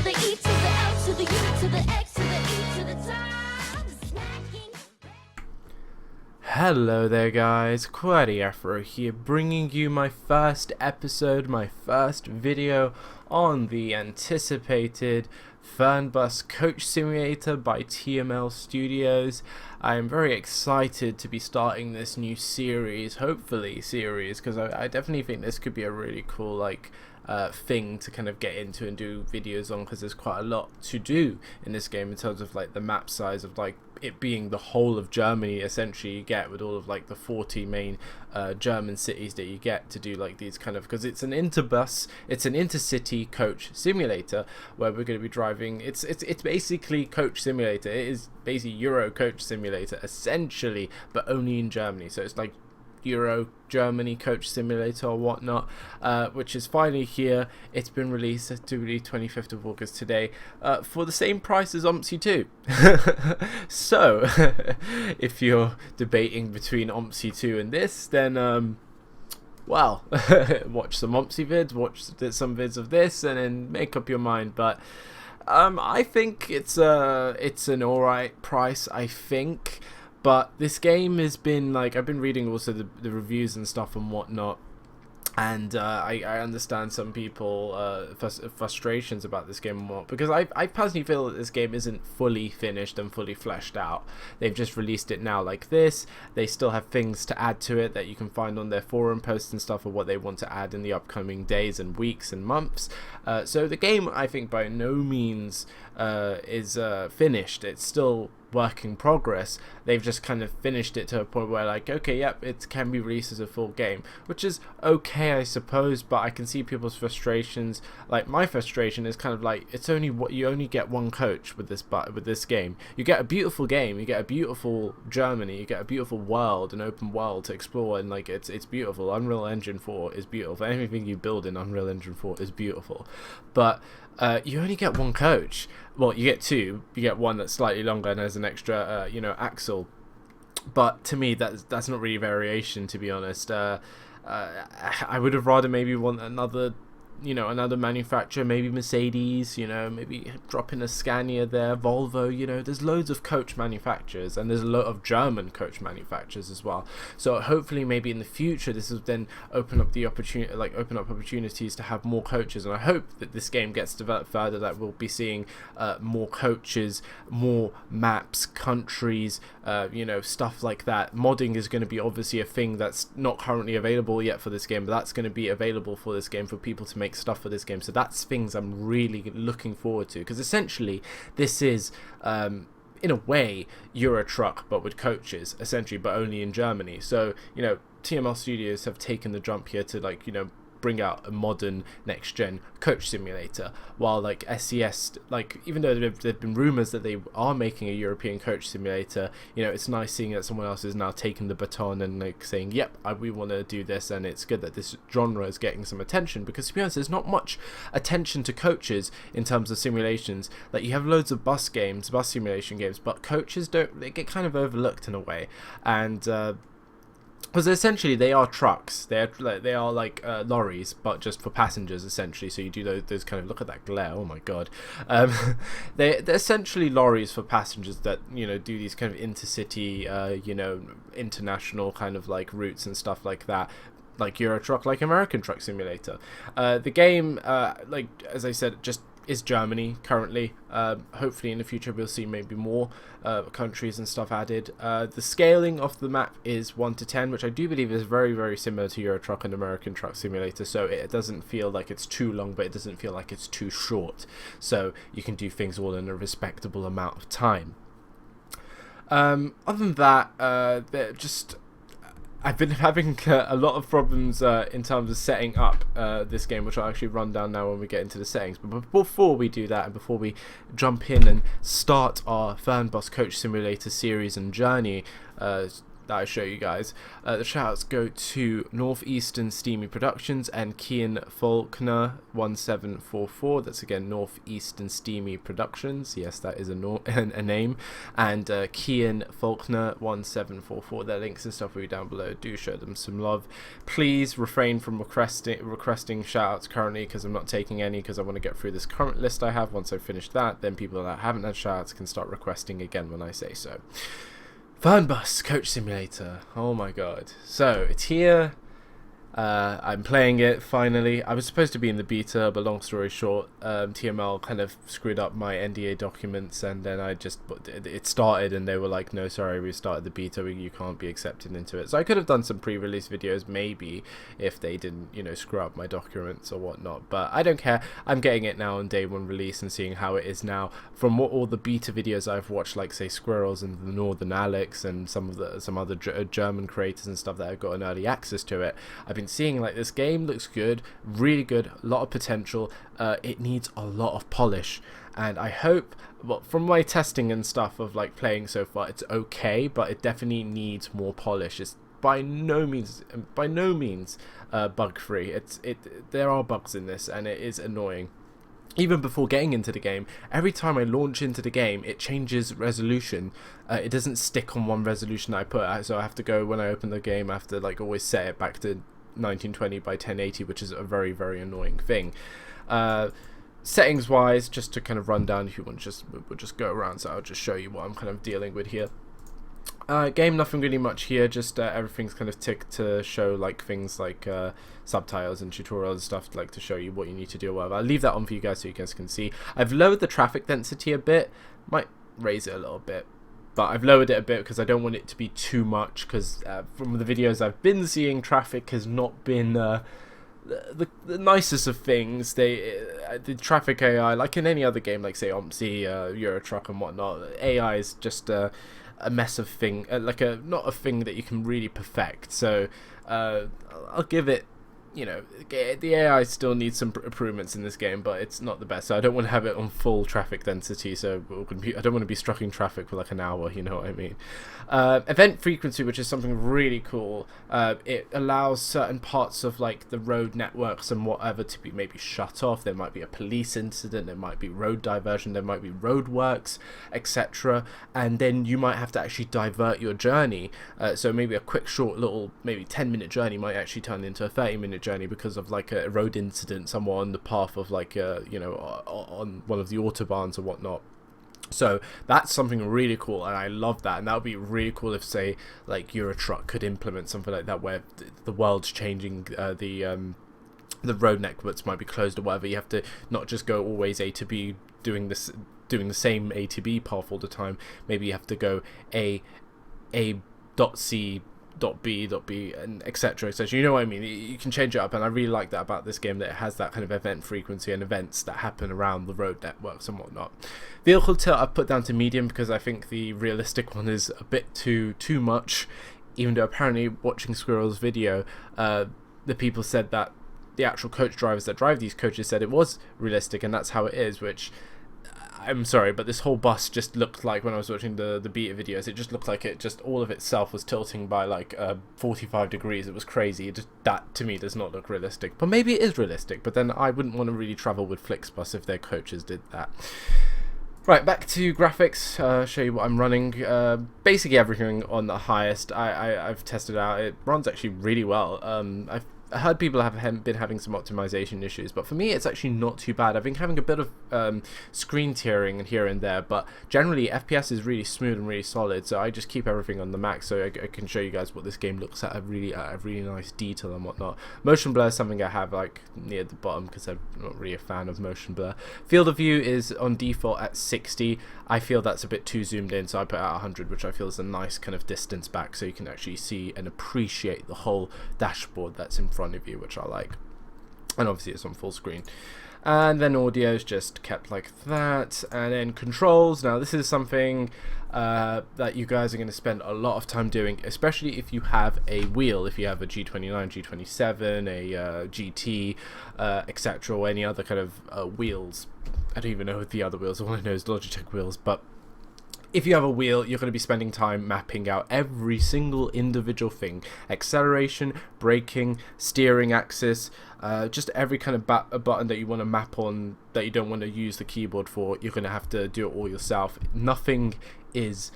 to the E to the L to the U to the X to the E to the top. Smacking. Hello there guys, Qwerty Afro here, bringing you my first episode, my first video on the anticipated Fernbus Coach Simulator by TML Studios. I am very excited to be starting this new series, hopefully series, because I definitely think this could be a really cool thing to kind of get into and do videos on, because there's quite a lot to do in this game in terms of like the map size of like it being the whole of Germany essentially. You get with all of like the 40 main German cities that you get to do like these kind of, because it's an intercity coach simulator where we're going to be driving. It's basically Coach Simulator. It is basically Euro Coach Simulator essentially, but only in Germany. So it's like Euro Germany Coach Simulator or whatnot, which is finally here. It's been released to the 25th of August today, for the same price as OMSI 2. So if you're debating between OMSI 2 and this, then well, watch some OMSI vids, watch some vids of this, and then make up your mind. But I think it's an alright price, I think. But this game has been like, I've been reading also the reviews and stuff and whatnot, and I understand some people frustrations about this game and what, because I personally feel that this game isn't fully finished and fully fleshed out. They've just released it now like this. They still have things to add to it that you can find on their forum posts and stuff, of what they want to add in the upcoming days and weeks and months. So the game, I think, by no means is finished. It's still work in progress. They've just kind of finished it to a point where like, okay, yep, it can be released as a full game, which is okay, I suppose. But I can see people's frustrations. Like my frustration is kind of like, it's only what you only get one coach with this game. You get a beautiful game, you get a beautiful Germany, you get a beautiful world, an open world to explore, and like it's beautiful. Unreal Engine 4 is beautiful. Anything you build in Unreal Engine 4 is beautiful, but you only get one coach. Well, you get two. You get one that's slightly longer and has an extra, axle. But to me, that's not really variation, to be honest. I would have rather maybe want another manufacturer, maybe Mercedes, maybe drop in a Scania there, Volvo, there's loads of coach manufacturers, and there's a lot of German coach manufacturers as well. So hopefully maybe in the future this will then open up opportunities to have more coaches, and I hope that this game gets developed further, that we'll be seeing more coaches, more maps, countries, stuff like that. Modding is going to be obviously a thing that's not currently available yet for this game, but that's going to be available for this game for people to make stuff for this game. So that's things I'm really looking forward to, because essentially this is in a way Euro Truck but with coaches, essentially, but only in Germany. So TML Studios have taken the jump here to bring out a modern next gen coach simulator, while like SES, like, even though there've been rumors that they are making a European coach simulator, it's nice seeing that someone else is now taking the baton and like saying, yep, we want to do this. And it's good that this genre is getting some attention, because to be honest, there's not much attention to coaches in terms of simulations. Like, you have loads of bus simulation games, but coaches they get kind of overlooked in a way. And because essentially they are trucks, they are like lorries, but just for passengers essentially. So you do those kind of, look at that glare, oh my god. They're essentially lorries for passengers that do these kind of intercity, international kind of like routes and stuff like that, like Euro Truck, like American Truck Simulator. The game, like as I said, just is Germany currently. Hopefully in the future we'll see maybe more countries and stuff added. The scaling of the map is 1 to 10, which I do believe is very, very similar to Euro Truck and American Truck Simulator. So it doesn't feel like it's too long, but it doesn't feel like it's too short. So you can do things all in a respectable amount of time. Other than that, I've been having a lot of problems in terms of setting up this game, which I'll actually run down now when we get into the settings. But before we do that, and before we jump in and start our Fernbus Coach Simulator series and journey, that that I show you guys. The shoutouts go to Northeastern Steamy Productions and Kian Faulkner1744. That's again Northeastern Steamy Productions. Yes, that is a name. And Kian Faulkner1744. Their links and stuff will be down below. Do show them some love. Please refrain from requesting shoutouts currently, because I'm not taking any, because I want to get through this current list I have. Once I've finished that, then people that haven't had shoutouts can start requesting again when I say so. Fernbus Coach Simulator. Oh my god. So it's here. I'm playing it finally. I was supposed to be in the beta, but long story short, TML kind of screwed up my NDA documents, and then it started and they were like, no, sorry, we started the beta, you can't be accepted into it. So I could have done some pre-release videos maybe if they didn't, you know, screw up my documents or whatnot, but I don't care. I'm getting it now on day one release and seeing how it is now. From what all the beta videos I've watched, like say Squirrels and the Northern Alex and some other German creators and stuff that have got an early access to it, I've been seeing like this game looks good, really good, a lot of potential. It needs a lot of polish, and I hope, well, from my testing and stuff of like playing so far, it's okay, but it definitely needs more polish. It's by no means bug free. There are bugs in this, and it is annoying. Even before getting into the game, every time I launch into the game, it changes resolution. It doesn't stick on one resolution that I put, so I have to go, when I open the game, I have to like always set it back to 1920 by 1080, which is a very, very annoying thing. Settings wise, just to kind of run down, if you want, we'll just go around, so I'll just show you what I'm kind of dealing with here. Game, nothing really much here, just everything's kind of ticked to show like things like subtitles and tutorials and stuff, like to show you what you need to do or whatever. I'll leave that on for you guys so you guys can see. I've lowered the traffic density a bit, might raise it a little bit, but I've lowered it a bit because I don't want it to be too much, because from the videos I've been seeing, traffic has not been the nicest of things. The traffic AI, like in any other game, like say OMSI, Euro Truck and whatnot, AI is just a mess of thing, not a thing that you can really perfect. So I'll give it, you know, the AI still needs some improvements in this game, but it's not the best. So I don't want to have it on full traffic density, so I don't want to be stuck in traffic for like an hour, you know what I mean. Event frequency, which is something really cool. It allows certain parts of like the road networks and whatever to be maybe shut off. There might be a police incident, there might be road diversion, there might be road works, etc. And then you might have to actually divert your journey. So maybe a quick, short, little, maybe 10-minute journey might actually turn into a 30-minute journey because of like a road incident somewhere on the path of like you know, on one of the autobahns or whatnot. So that's something really cool, and I love that. And that would be really cool if, say, like Euro Truck could implement something like that, where the world's changing, the road networks might be closed or whatever. You have to not just go always A to B, doing the same A to B path all the time. Maybe you have to go A dot C dot B, and etc. So you know what I mean, you can change it up, and I really like that about this game, that it has that kind of event frequency and events that happen around the road networks and whatnot. Vehicle tilt I've put down to medium because I think the realistic one is a bit too much, even though apparently watching Squirrel's video, the people said that the actual coach drivers that drive these coaches said it was realistic, and that's how it is, which I'm sorry, but this whole bus just looked like, when I was watching the beta videos, it just looked like it just, all of itself was tilting by like 45 degrees. It was crazy. That to me does not look realistic, but maybe it is realistic, but then I wouldn't want to really travel with Flixbus if their coaches did that. Right, back to graphics, show you what I'm running. Basically everything on the highest. I've tested out. It runs actually really well. I heard people have been having some optimization issues, but for me it's actually not too bad. I've been having a bit of screen tearing here and there, but generally FPS is really smooth and really solid, so I just keep everything on the max so I can show you guys what this game looks at a really nice detail and whatnot. Motion blur is something I have like near the bottom because I'm not really a fan of motion blur. Field of view is on default at 60. I feel that's a bit too zoomed in, so I put it at 100, which I feel is a nice kind of distance back so you can actually see and appreciate the whole dashboard that's in front of you, which I like. And obviously it's on full screen. And then audio is just kept like that. And then controls, now this is something that you guys are going to spend a lot of time doing, especially if you have a wheel, if you have a G29, G27, a GT, etc., or any other kind of wheels. I don't even know the other wheels, all I know is Logitech wheels, but if you have a wheel, you're going to be spending time mapping out every single individual thing: acceleration, braking, steering axis, just every kind of button that you want to map on that you don't want to use the keyboard for. You're going to have to do it all yourself. Nothing is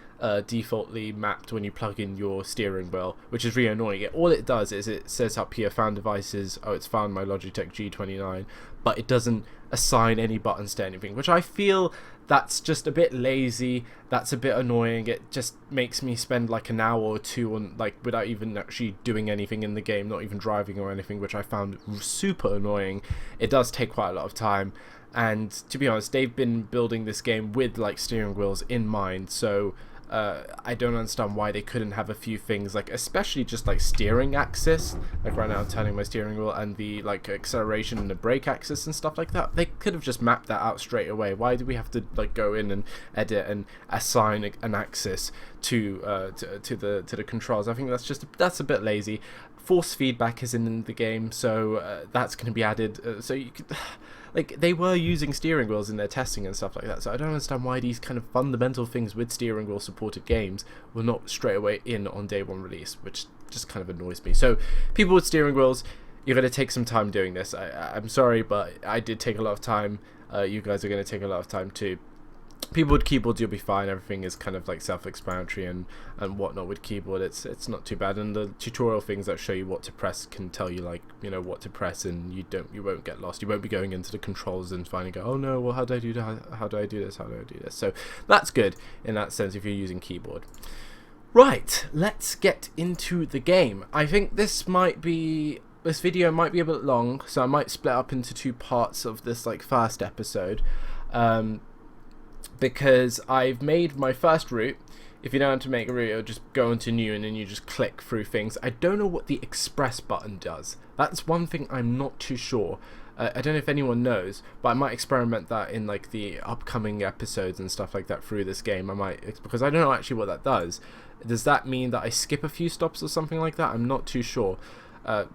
defaultly mapped when you plug in your steering wheel, which is really annoying. All it does is it says up here, found devices, oh, it's found my Logitech G29, but it doesn't assign any buttons to anything, which I feel that's just a bit lazy. That's a bit annoying. It just makes me spend like an hour or two on, like, without even actually doing anything in the game, not even driving or anything, which I found super annoying. It does take quite a lot of time, and to be honest, they've been building this game with like steering wheels in mind, so I don't understand why they couldn't have a few things, like especially just like steering axis. Like right now I'm turning my steering wheel, and the like acceleration and the brake axis and stuff like that. They could have just mapped that out straight away. Why do we have to like go in and edit and assign an axis to the controls? I think that's a bit lazy. Force feedback is in the game, so that's going to be added. So you could, like, they were using steering wheels in their testing and stuff like that. So I don't understand why these kind of fundamental things with steering wheel supported games were not straight away in on day one release, which just kind of annoys me. So people with steering wheels, you're going to take some time doing this. I'm sorry, but I did take a lot of time. You guys are going to take a lot of time too. People with keyboards, you'll be fine. Everything is kind of like self-explanatory and whatnot with keyboard. It's not too bad, and the tutorial things that show you what to press can tell you, like, you know, what to press, and you won't get lost. You won't be going into the controls and finding out, oh no, well, how do I do that? How do I do this? How do I do this? So that's good in that sense if you're using keyboard. Right, let's get into the game. I think this video might be a bit long, so I might split up into two parts of this like first episode. Because I've made my first route. If you don't know how to make a route, you'll just go into new and then you just click through things. I don't know what the express button does. That's one thing I'm not too sure. I don't know if anyone knows, but I might experiment that in like the upcoming episodes and stuff like that through this game. I might, because I don't know actually what that does. Does that mean that I skip a few stops or something like that? I'm not too sure.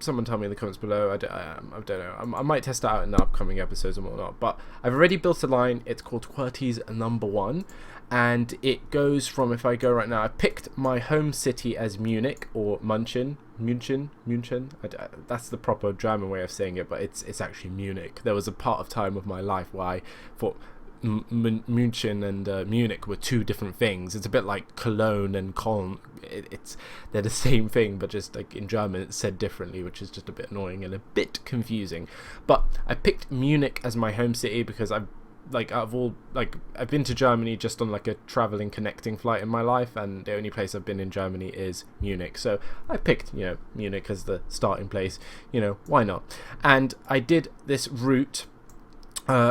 Someone tell me in the comments below. I don't know. I might test it out in the upcoming episodes and whatnot. But I've already built a line. It's called QWERTY's number 1. And it goes from, if I go right now, I picked my home city as Munich or Munchen. That's the proper German way of saying it, but it's actually Munich. There was a part of time of my life where I thought München and Munich were two different things. It's a bit like Cologne and Köln. They're the same thing, but just like in German it's said differently, which is just a bit annoying and a bit confusing. But I picked Munich as my home city because I've been to Germany just on like a traveling connecting flight in my life, and the only place I've been in Germany is Munich. So I picked, you know, Munich as the starting place. You know, why not? And I did this route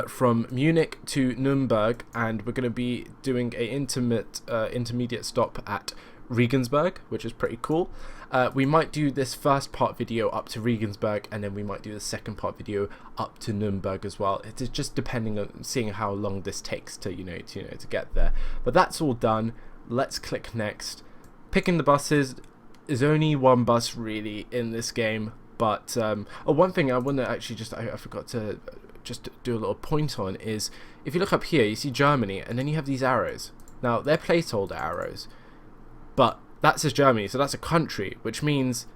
from Munich to Nuremberg, and we're going to be doing a intermediate stop at Regensburg, which is pretty cool. We might do this first part video up to Regensburg, and then we might do the second part video up to Nuremberg as well. It is just depending on seeing how long this takes to to get there. But that's all done. Let's click next. Picking the buses. There's only one bus really in this game, but one thing I want to actually I forgot to just do a little point on is, if you look up here, you see Germany, and then you have these arrows. Now they're placeholder arrows, but that says Germany, so that's a country, which means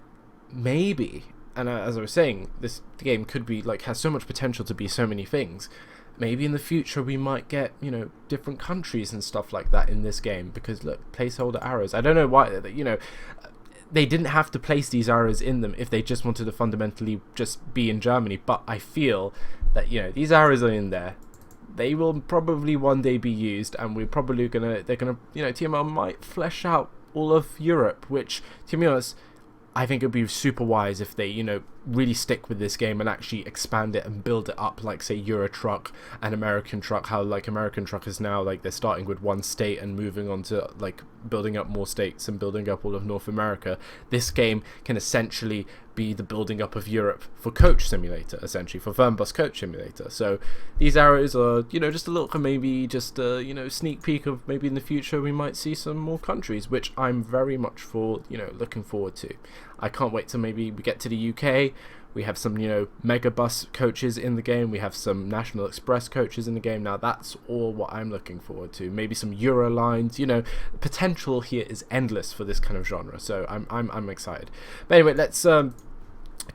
maybe, and as I was saying, this game could be like, has so much potential to be so many things. Maybe in the future we might get, you know, different countries and stuff like that in this game, because look, placeholder arrows. I don't know why, you know, they didn't have to place these arrows in them if they just wanted to fundamentally just be in Germany, but I feel that, you know, these arrows are in there. They will probably one day be used, and they're gonna, you know, TML might flesh out all of Europe, which, to be honest, I think it would be super wise if they, you know, really stick with this game and actually expand it and build it up, like say Euro Truck and American Truck. How like American Truck is now, like, they're starting with one state and moving on to like building up more states and building up all of North America. This game can essentially be the building up of Europe for Coach Simulator, essentially for Fernbus Coach Simulator. So these arrows are, you know, just a little, maybe just a, you know, sneak peek of maybe in the future we might see some more countries, which I'm very much looking forward to. I can't wait till maybe we get to the UK, We have some, you know, Megabus coaches in the game. We have some National Express coaches in the game. Now that's all what I'm looking forward to. Maybe some Euro lines. You know, the potential here is endless for this kind of genre. So I'm excited. But anyway, let's go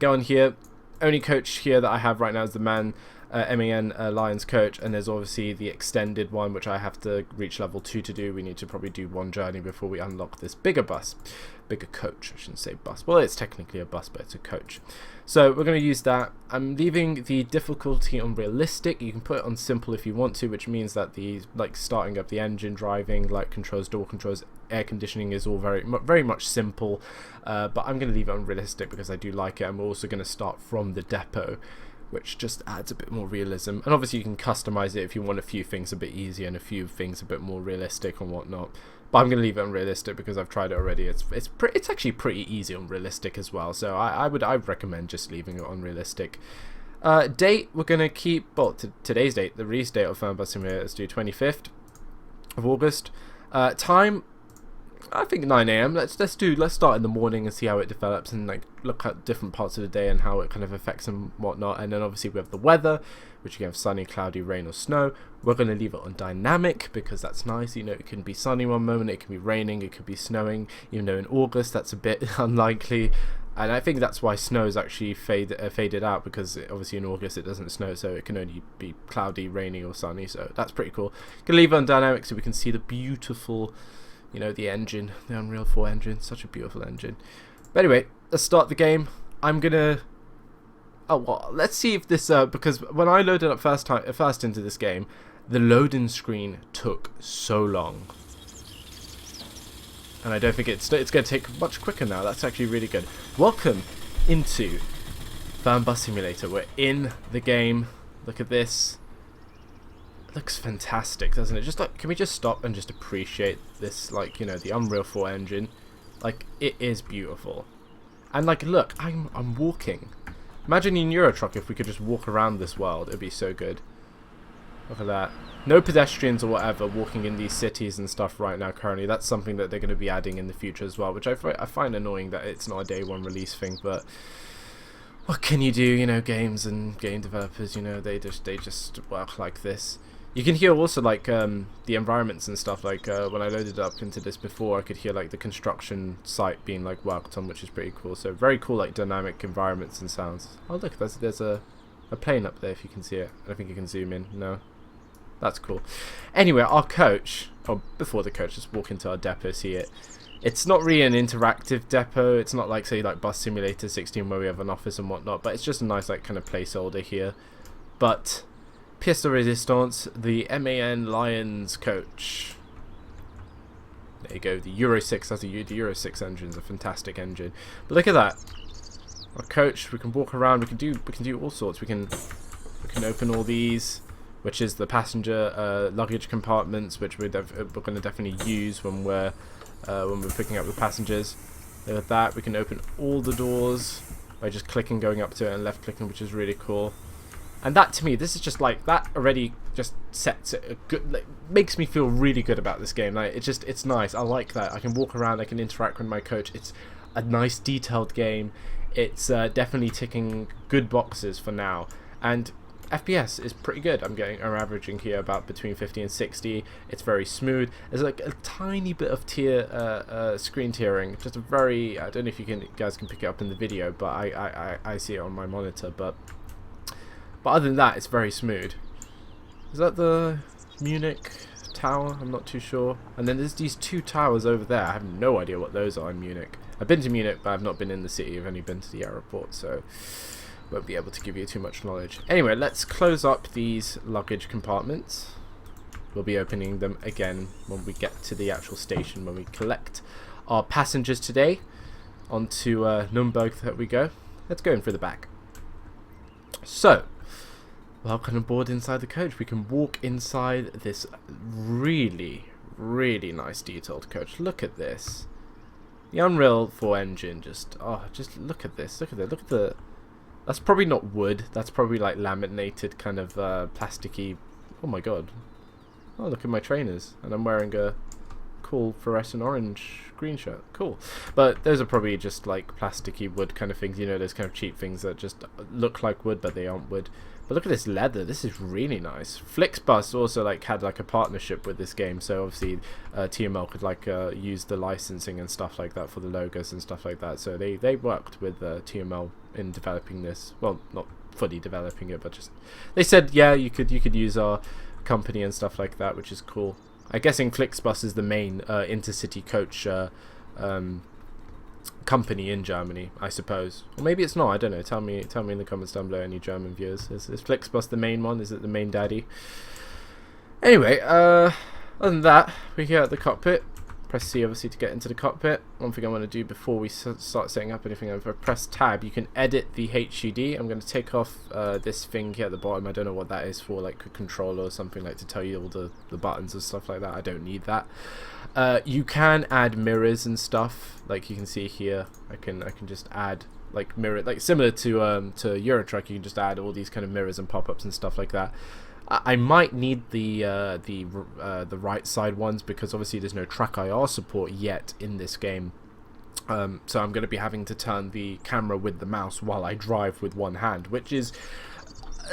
on here. Only coach here that I have right now is the MAN Lions coach, and there's obviously the extended one, which I have to reach level 2 to do. We need to probably do one journey before we unlock this bigger coach. I shouldn't say bus. Well, it's technically a bus, but it's a coach. So we're going to use that. I'm leaving the difficulty on realistic. You can put it on simple if you want to, which means that the like starting up the engine, driving, light controls, door controls, air conditioning is all very much simple. But I'm going to leave it on realistic because I do like it, and we're also going to start from the depot, which just adds a bit more realism. And obviously you can customize it if you want a few things a bit easier and a few things a bit more realistic and whatnot. But I'm going to leave it on realistic because I've tried it already. It's actually pretty easy on realistic as well. So I would recommend just leaving it on realistic. Date, we're going to keep, well, today's date, the release date of Fernbus Simulator, let's do 25th of August. Time, I think 9 AM. Let's start in the morning and see how it develops, and like look at different parts of the day and how it kind of affects and whatnot. And then obviously we have the weather, which you can have sunny, cloudy, rain or snow. We're going to leave it on dynamic because that's nice. You know, it can be sunny one moment, it can be raining, it could be snowing. Even though in August that's a bit unlikely, and I think that's why snow is actually faded out, because obviously in August it doesn't snow, so it can only be cloudy, rainy or sunny. So that's pretty cool. Gonna leave it on dynamic so we can see the beautiful, you know, the engine, the Unreal 4 engine, such a beautiful engine. But anyway, let's start the game. I'm gonna, oh well, let's see if this because when I loaded up first into this game, the loading screen took so long, and I don't think it's going to take much quicker now. That's actually really good. Welcome into Fernbus Simulator. We're in the game. Look at this. It looks fantastic, doesn't it? Just like, can we just stop and just appreciate this, like, you know, the Unreal 4 engine? Like, it is beautiful. And like, look, I'm walking. Imagine in Euro Truck if we could just walk around this world. It'd be so good. Look at that. No pedestrians or whatever walking in these cities and stuff right now currently. That's something that they're going to be adding in the future as well, which I find annoying that it's not a day one release thing, but what can you do? You know, games and game developers, you know, they just work like this. You can hear also like the environments and stuff. Like when I loaded up into this before, I could hear like the construction site being like worked on, which is pretty cool. So very cool, like dynamic environments and sounds. Oh look, there's a plane up there if you can see it. I don't think you can zoom in. No, that's cool. Anyway, our coach, or before the coach, just walk into our depot, see it. It's not really an interactive depot. It's not like, say, like Bus Simulator 16 where we have an office and whatnot, but it's just a nice like kind of placeholder here. But pièce de résistance, the MAN Lions coach. There you go, the Euro 6, the Euro 6 engine is a fantastic engine. But look at that. Our coach, we can walk around, we can do all sorts. We can open all these, which is the passenger luggage compartments, which we're going to definitely use when we're picking up the passengers. Look at that. We can open all the doors by just clicking, going up to it, and left clicking, which is really cool. And that, to me, this is just like, that already just sets it a good, like, makes me feel really good about this game. Like, it's nice. I like that. I can walk around, I can interact with my coach. It's a nice detailed game. It's definitely ticking good boxes for now. And FPS is pretty good. I'm averaging here about between 50 and 60. It's very smooth. There's like a tiny bit of screen tearing. Just a very, I don't know if you guys can pick it up in the video, but I see it on my monitor. But other than that, it's very smooth. Is that the Munich tower? I'm not too sure. And then there's these two towers over there. I have no idea what those are in Munich. I've been to Munich, but I've not been in the city. I've only been to the airport, so won't be able to give you too much knowledge. Anyway, let's close up these luggage compartments. We'll be opening them again when we get to the actual station, when we collect our passengers today. Onto Nürnberg that we go. Let's go in through the back. So, welcome aboard inside the coach. We can walk inside this really, really nice detailed coach. Look at this. The Unreal 4 engine, just look at this. Look at the. That's probably not wood. That's probably like laminated kind of plasticky. Oh my god. Oh, look at my trainers, and I'm wearing a cool fluorescent orange green shirt. Cool. But those are probably just like plasticky wood kind of things, you know, those kind of cheap things that just look like wood but they aren't wood. But look at this leather. This is really nice. Flixbus also like had like a partnership with this game, so obviously TML could like use the licensing and stuff like that for the logos and stuff like that. So they worked with TML in developing this. Well, not fully developing it, but just they said, yeah, you could use our company and stuff like that, which is cool. I'm guessing Flixbus is the main intercity coach company in Germany, I suppose. Or maybe it's not, I don't know. Tell me in the comments down below, any German viewers. Is Flixbus the main one? Is it the main daddy? Anyway, other than that, we're here at the cockpit. Press C obviously to get into the cockpit. One thing I want to do before we start setting up anything, if I press tab, you can edit the HUD. I'm going to take off this thing here at the bottom. I don't know what that is for, like a controller or something, like to tell you all the buttons and stuff like that. I don't need that. You can add mirrors and stuff, like you can see here. I can just add like mirror, like similar to Eurotruck. You can just add all these kind of mirrors and pop-ups and stuff like that. I might need the right side ones because obviously there's no track IR support yet in this game. So I'm going to be having to turn the camera with the mouse while I drive with one hand, which is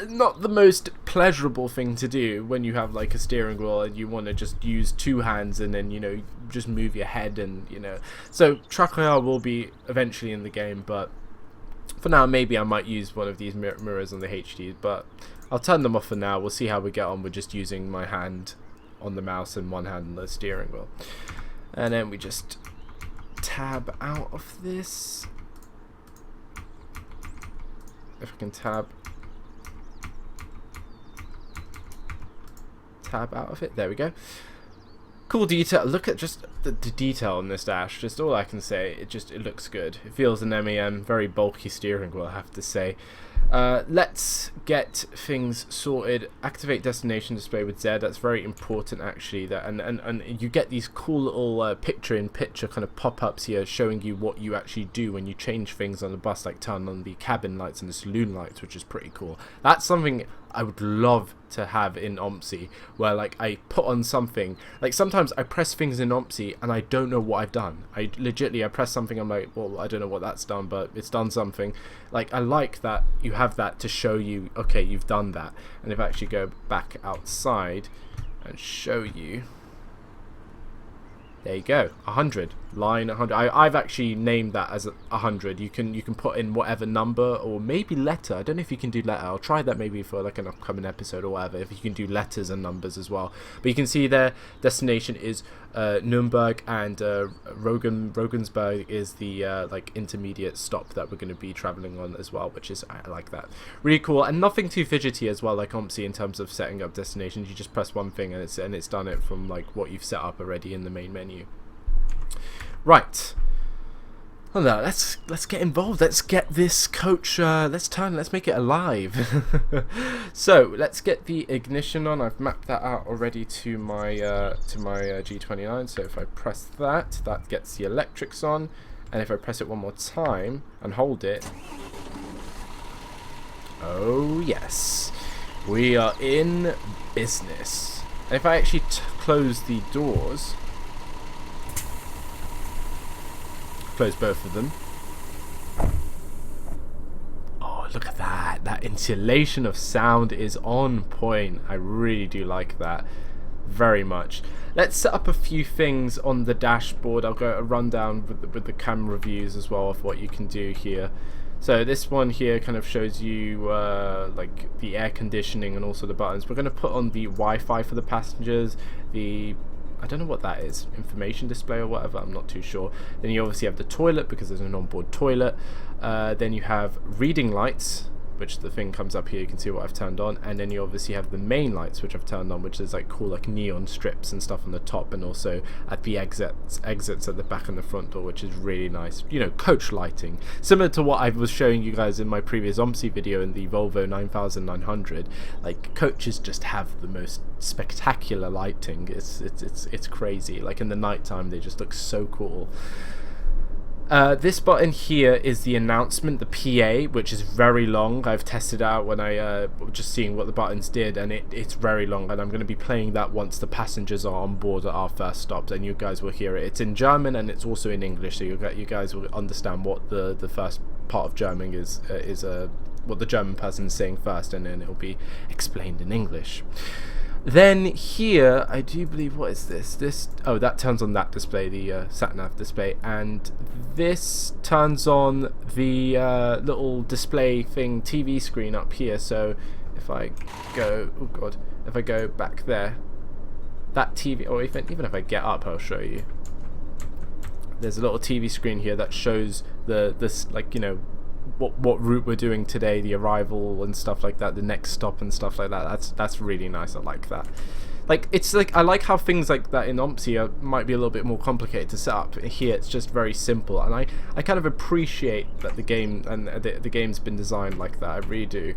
not the most pleasurable thing to do when you have like a steering wheel and you want to just use two hands and then, you know, just move your head and, you know. So track IR will be eventually in the game, but for now maybe I might use one of these mirrors on the HDs, but I'll turn them off for now. We'll see how we get on with just using my hand on the mouse and one hand on the steering wheel. And then we just tab out of this. If I can tab out of it. There we go. Cool detail. Look at just the detail on this dash. Just all I can say, it looks good. It feels an MEM, very bulky steering wheel, I have to say. Let's get things sorted. Activate destination display with Z. That's very important actually. That and you get these cool little picture-in-picture kind of pop-ups here showing you what you actually do when you change things on the bus, like turn on the cabin lights and the saloon lights, which is pretty cool. That's something I would love to have in OMSI, where like I put on something, like sometimes I press things in OMSI and I don't know what I've done. I press something, I'm like, well, I don't know what that's done, but it's done something. Like I like that you have that to show you, okay, you've done that. And if I actually go back outside and show you, there you go, 100, line 100. I've actually named that as 100. You can put in whatever number or maybe letter. I don't know if you can do letter. I'll try that maybe for like an upcoming episode or whatever, if you can do letters and numbers as well. But you can see their destination is Nuremberg, and Regensburg is the like intermediate stop that we're going to be traveling on as well, which is, I like that, really cool. And nothing too fidgety as well, like OMSI, in terms of setting up destinations. You just press one thing and it's done it from like what you've set up already in the main menu. Right. Well, now let's get involved. Let's get this coach. Let's make it alive. So let's get the ignition on. I've mapped that out already to my G29. So if I press that, that gets the electrics on, and if I press it one more time and hold it, oh yes, we are in business. And if I actually close the doors. Close both of them. Oh, look at that. That insulation of sound is on point. I really do like that very much. Let's set up a few things on the dashboard. I'll go a rundown with the camera views as well of what you can do here. So this one here kind of shows you like the air conditioning and also the buttons. We're going to put on the Wi-Fi for the passengers, I don't know what that is, information display or whatever, I'm not too sure. Then you obviously have the toilet because there's an onboard toilet. Then you have reading lights, which the thing comes up here, you can see what I've turned on. And then you obviously have the main lights, which I've turned on, which is like cool, like neon strips and stuff on the top, and also at the exits at the back and the front door, which is really nice. You know, coach lighting, similar to what I was showing you guys in my previous OMSI video in the Volvo 9900. Like coaches just have the most spectacular lighting. It's crazy. Like in the nighttime, they just look so cool. This button here is the announcement, the PA, which is very long. I've tested it out when I just seeing what the buttons did, and it's very long, and I'm going to be playing that once the passengers are on board at our first stops, and you guys will hear it. It's in German and it's also in English, so you guys will understand what the first part of German is what the German person is saying first, and then it will be explained in English. Then here, I do believe, what is this? Oh, that turns on that display, the sat-nav display, and this turns on the little display thing, TV screen up here. So if I go, oh god, if I go back there, that TV, or even if I get up, I'll show you. There's a little TV screen here that shows this, like, you know, what route we're doing today, the arrival and stuff like that, the next stop and stuff like that. That's really nice. I like that. Like, it's like, I like how things like that in OMSI might be a little bit more complicated to set up. Here it's just very simple, and I kind of appreciate that the game and the game's been designed like that. I really do.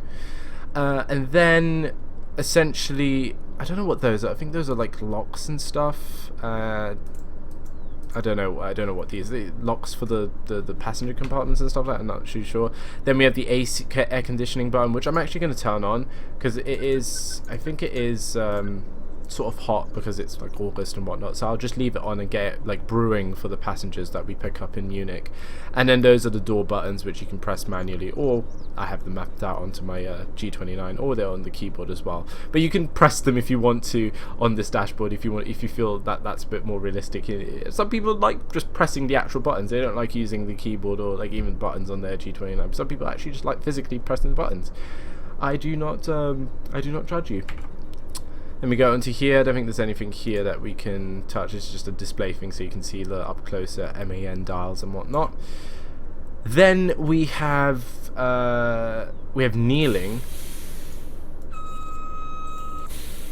And then essentially, I don't know what those are. I think those are like locks and stuff. I don't know what these are. Locks for the passenger compartments and stuff like that. I'm not too sure. Then we have the AC air conditioning button, which I'm actually going to turn on because it is, I think it is sort of hot because it's like August and whatnot, so I'll just leave it on and get it like brewing for the passengers that we pick up in Munich. And then those are the door buttons, which you can press manually, or I have them mapped out onto my G29, or they're on the keyboard as well, but you can press them if you want to on this dashboard if you feel that that's a bit more realistic. Some people like just pressing the actual buttons. They don't like using the keyboard or like even buttons on their G29. Some people actually just like physically pressing the buttons. I do not judge you. Then we go into here. I don't think there's anything here that we can touch. It's just a display thing, so you can see the up close MAN dials and whatnot. Then we have kneeling,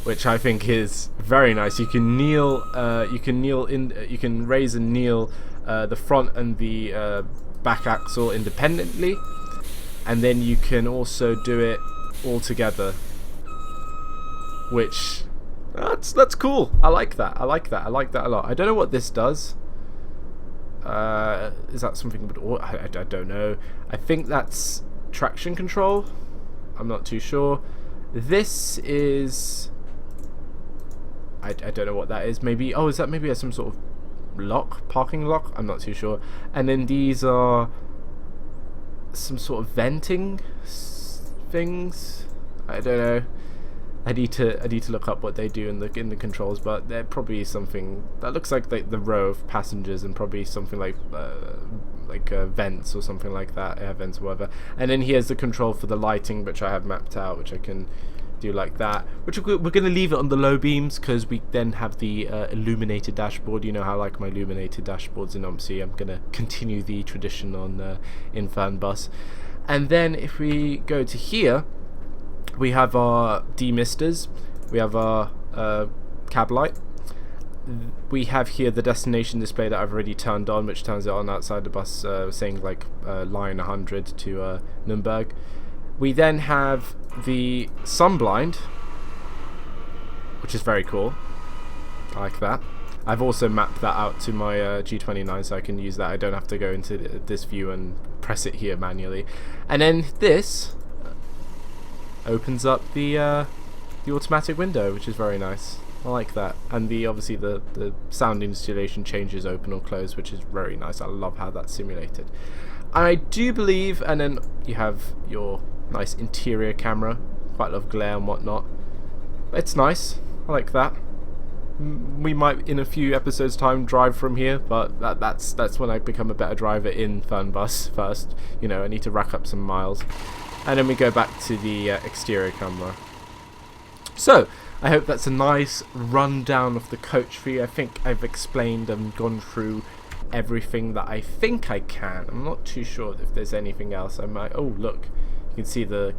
which I think is very nice. You can kneel. You can raise and kneel the front and the back axle independently, and then you can also do it all together. Which that's cool. I like that. I like that a lot. I don't know what this does. Is that something? I don't know. I think that's traction control. I'm not too sure. This is. I don't know what that is. Maybe. Oh, is that maybe some sort of lock, parking lock? I'm not too sure. And then these are some sort of venting things. I don't know. I need to look up what they do in the controls, but they're probably something that looks like the row of passengers, and probably something like vents or something like that, air vents or whatever. And then here's the control for the lighting, which I have mapped out, which I can do like that. Which we're going to leave it on the low beams because we then have the illuminated dashboard. You know how I like my illuminated dashboards in OMSI. I'm going to continue the tradition on in Fernbus. And then if we go to here, we have our demisters, we have our cab light, we have here the destination display that I've already turned on, which turns it on outside the bus, saying like line 100 to Nuremberg. We then have the sunblind, which is very cool. I like that. I've also mapped that out to my G29, so I can use that. I don't have to go into this view and press it here manually. And then this opens up the automatic window, which is very nice. I like that. And obviously the sound installation changes open or close, which is very nice. I love how that's simulated. I do believe, and then you have your nice interior camera, quite a lot of glare and whatnot. It's nice. I like that. We might in a few episodes time drive from here, but that's when I become a better driver in Fernbus first. You know, I need to rack up some miles. And then we go back to the exterior camera. So, I hope that's a nice rundown of the coach for you. I think I've explained and gone through everything that I think I can. I'm not too sure if there's anything else I might. Oh, look, you can see the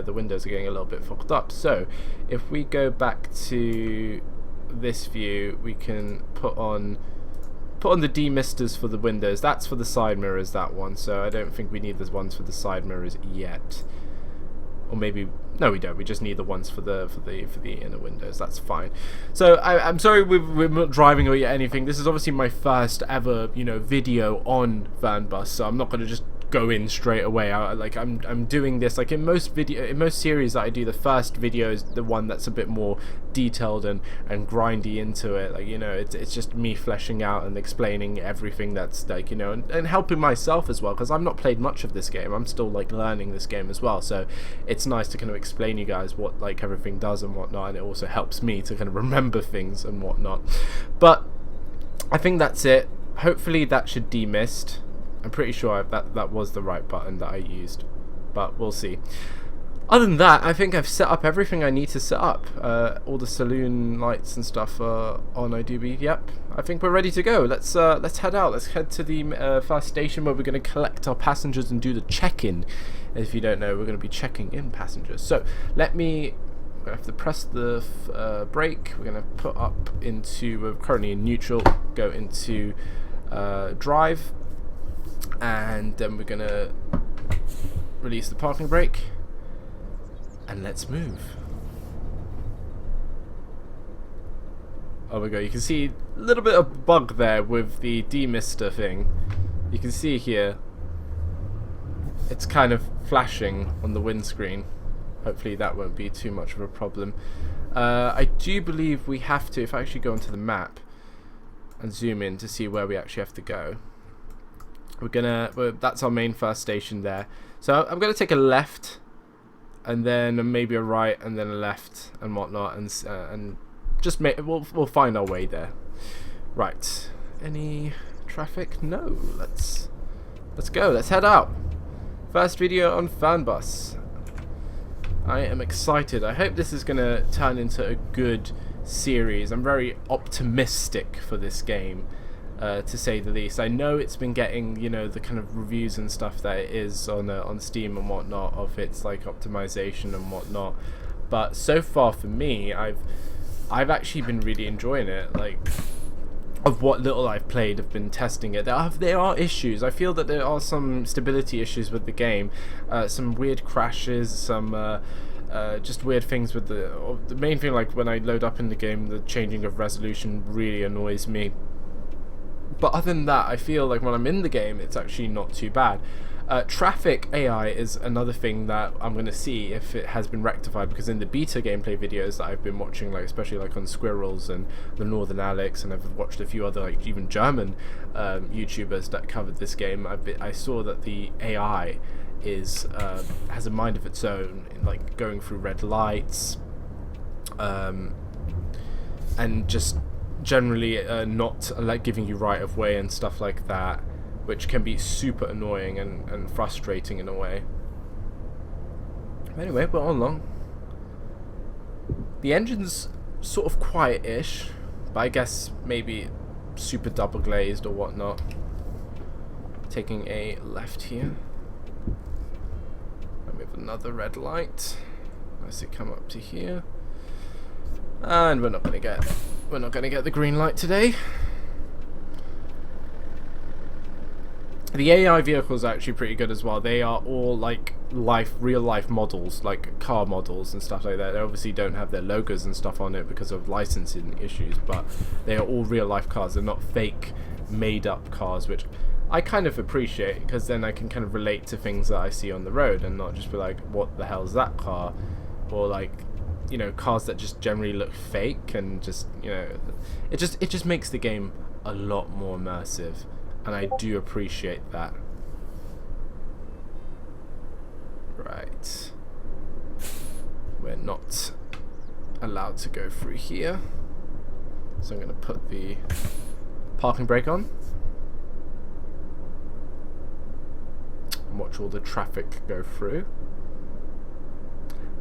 windows are getting a little bit fogged up. So, if we go back to this view, we can put on the demisters for the windows. That's for the side mirrors, that one, so I don't think we need the ones for the side mirrors yet. Or maybe no, we don't. We just need the ones for the inner windows. That's fine. So I'm sorry we're not driving or anything. This is obviously my first ever video on Fernbus, so I'm not going to just go in straight away. I'm doing this like in most series that I do. The first video is the one that's a bit more detailed and grindy into it. Like it's just me fleshing out and explaining everything that's like and helping myself as well, because I've not played much of this game. I'm still like learning this game as well, so it's nice to kind of explain you guys what like everything does and whatnot, and it also helps me to kind of remember things and whatnot. But I think that's it. Hopefully that should demist. I'm pretty sure that was the right button that I used, but we'll see. Other than that, I think I've set up everything I need to set up. All the saloon lights and stuff are on IDB. Yep, I think we're ready to go. Let's head out. Let's head to the first station where we're going to collect our passengers and do the check-in. If you don't know, we're going to be checking in passengers. So let me. I have to press the brake. We're going to put up into. We're currently in neutral. Go into drive. And then we're gonna release the parking brake and let's move. Oh my god, you can see a little bit of bug there with the demister thing. You can see here it's kind of flashing on the windscreen. Hopefully that won't be too much of a problem. I do believe we have to, if I actually go onto the map and zoom in to see where we actually have to go. That's our main first station there. So I'm gonna take a left, and then maybe a right, and then a left, and whatnot, and just we'll find our way there. Right. Any traffic? No. Let's go. Let's head out. First video on Fernbus. I am excited. I hope this is gonna turn into a good series. I'm very optimistic for this game. To say the least. I know it's been getting the kind of reviews and stuff that it is on Steam and whatnot of its like optimization and whatnot, but so far for me I've actually been really enjoying it. Like of what little I've played, I've been testing it. There are issues. I feel that there are some stability issues with the game, some weird crashes, some just weird things with the main thing, like when I load up in the game, the changing of resolution really annoys me. But other than that, I feel like when I'm in the game, it's actually not too bad. Traffic AI is another thing that I'm going to see if it has been rectified, because in the beta gameplay videos that I've been watching, like especially like on Squirrels and the Northern Alex, and I've watched a few other like even German YouTubers that covered this game, I saw that the AI has a mind of its own, like going through red lights, and just generally not like giving you right of way and stuff like that, which can be super annoying and frustrating in a way. Anyway, we're on along. The engine's sort of quiet-ish, but I guess maybe super double glazed or whatnot. Taking a left here. And we have another red light. Nice to come up to here. And we're not gonna get the green light today. The AI vehicles are actually pretty good as well. They are all like real life models, like car models and stuff like that. They obviously don't have their logos and stuff on it because of licensing issues, but they are all real life cars. They're not fake made up cars, which I kind of appreciate, because then I can kind of relate to things that I see on the road and not just be like, what the hell is that car? Or like, cars that just generally look fake, and just it just makes the game a lot more immersive, and I do appreciate that. Right, we're not allowed to go through here, so I'm going to put the parking brake on and watch all the traffic go through.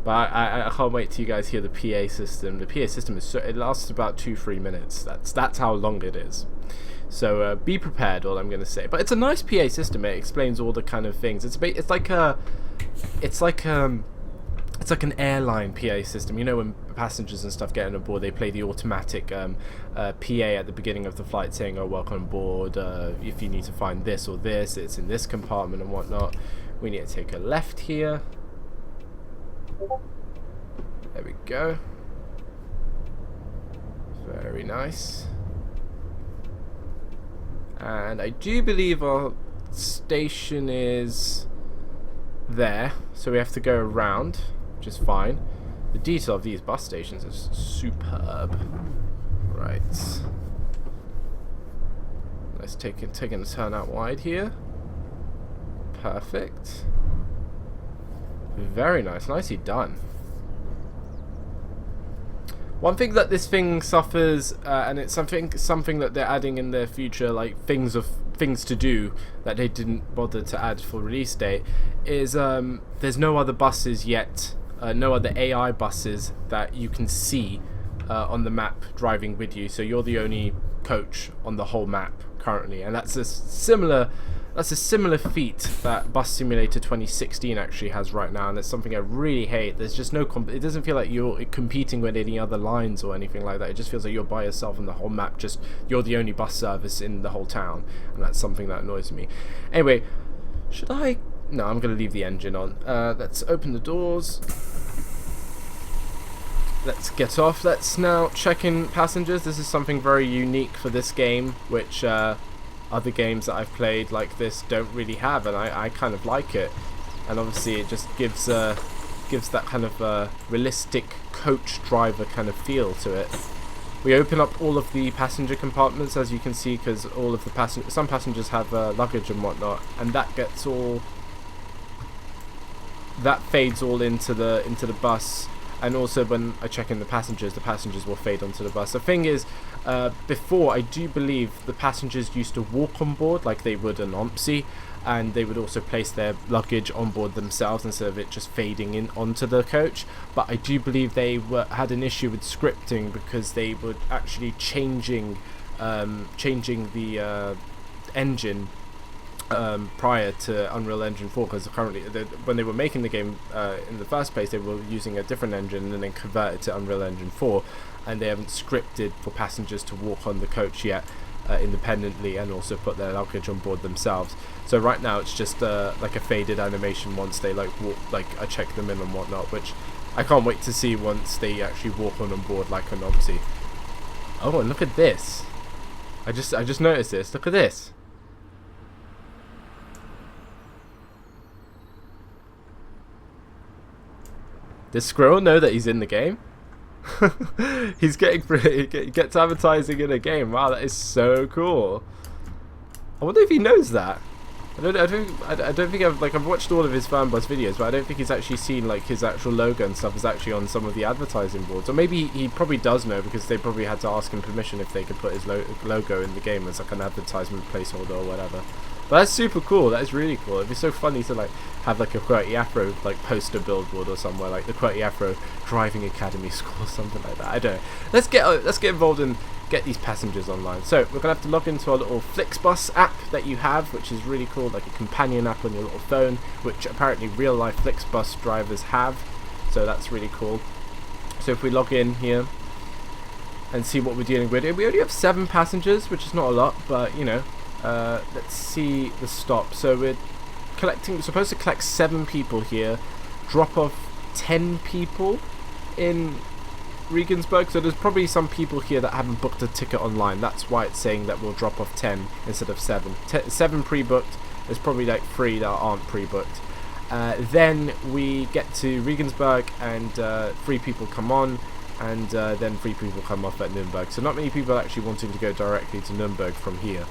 But I can't wait till you guys hear the PA system. The PA system is it lasts about 2-3 minutes. That's how long it is. So be prepared. All I'm gonna say. But it's a nice PA system. It explains all the kind of things. It's like an airline PA system. When passengers and stuff get on board, they play the automatic PA at the beginning of the flight saying, "Oh, welcome on board. If you need to find this or this, it's in this compartment and whatnot." We need to take a left here. There we go. Very nice. And I do believe our station is there, so we have to go around, which is fine. The detail of these bus stations is superb. Right. Let's take a turn out wide here. Perfect. Very nice. Nicely done. One thing that this thing suffers, and it's something that they're adding in their future, like things to do that they didn't bother to add for release date, is there's no other buses yet, no other AI buses that you can see on the map driving with you. So you're the only coach on the whole map currently, and that's a similar feat that Bus Simulator 2016 actually has right now, and it's something I really hate. There's just no it doesn't feel like you're competing with any other lines or anything like that. It just feels like you're by yourself on the whole map, just you're the only bus service in the whole town, and that's something that annoys me. Anyway, should I? No, I'm going to leave the engine on. Let's open the doors. Let's get off. Let's now check in passengers. This is something very unique for this game, which other games that I've played like this don't really have, and I kind of like it. And obviously it just gives that kind of realistic coach driver kind of feel to it. We open up all of the passenger compartments, as you can see, because all of the some passengers have luggage and whatnot, and that fades all into the bus. And also when I check in the passengers will fade onto the bus. The thing is, before, I do believe the passengers used to walk on board like they would an OMSI, and they would also place their luggage on board themselves instead of it just fading in onto the coach. But I do believe they had an issue with scripting, because they were actually changing the engine prior to Unreal Engine 4, because currently when they were making the game in the first place, they were using a different engine and then converted to Unreal Engine 4, and they haven't scripted for passengers to walk on the coach yet independently and also put their luggage on board themselves. So right now it's just like a faded animation once they like walk, like I check them in and whatnot, which I can't wait to see once they actually walk on board like an OMSI. Oh, and look at this. I just noticed this. Look at this. Does Squirrel know that he's in the game? He gets advertising in a game. Wow, that is so cool. I wonder if he knows that. I don't think I've watched all of his Fernbus videos, but I don't think he's actually seen like his actual logo and stuff is actually on some of the advertising boards. Or maybe he probably does know, because they probably had to ask him permission if they could put his logo in the game as like an advertisement placeholder or whatever. But that's super cool. That is really cool. It'd be so funny to like have like a Qwerty Afro like poster billboard or somewhere, like the Qwerty Afro Driving Academy School or something like that. I don't know. Let's get involved and get these passengers online. So we're gonna have to log into our little Flixbus app that you have, which is really cool, like a companion app on your little phone, which apparently real life Flixbus drivers have. So that's really cool. So if we log in here and see what we're dealing with, we only have 7 passengers, which is not a lot, but you know. Let's see the stop. So we're supposed to collect 7 people here, drop off 10 people in Regensburg. So there's probably some people here that haven't booked a ticket online. That's why it's saying that we'll drop off 10 instead of 7. 7 pre-booked. There's probably like 3 that aren't pre-booked. Then we get to Regensburg and 3 people come on, and then 3 people come off at Nuremberg. So not many people are actually wanting to go directly to Nuremberg from here.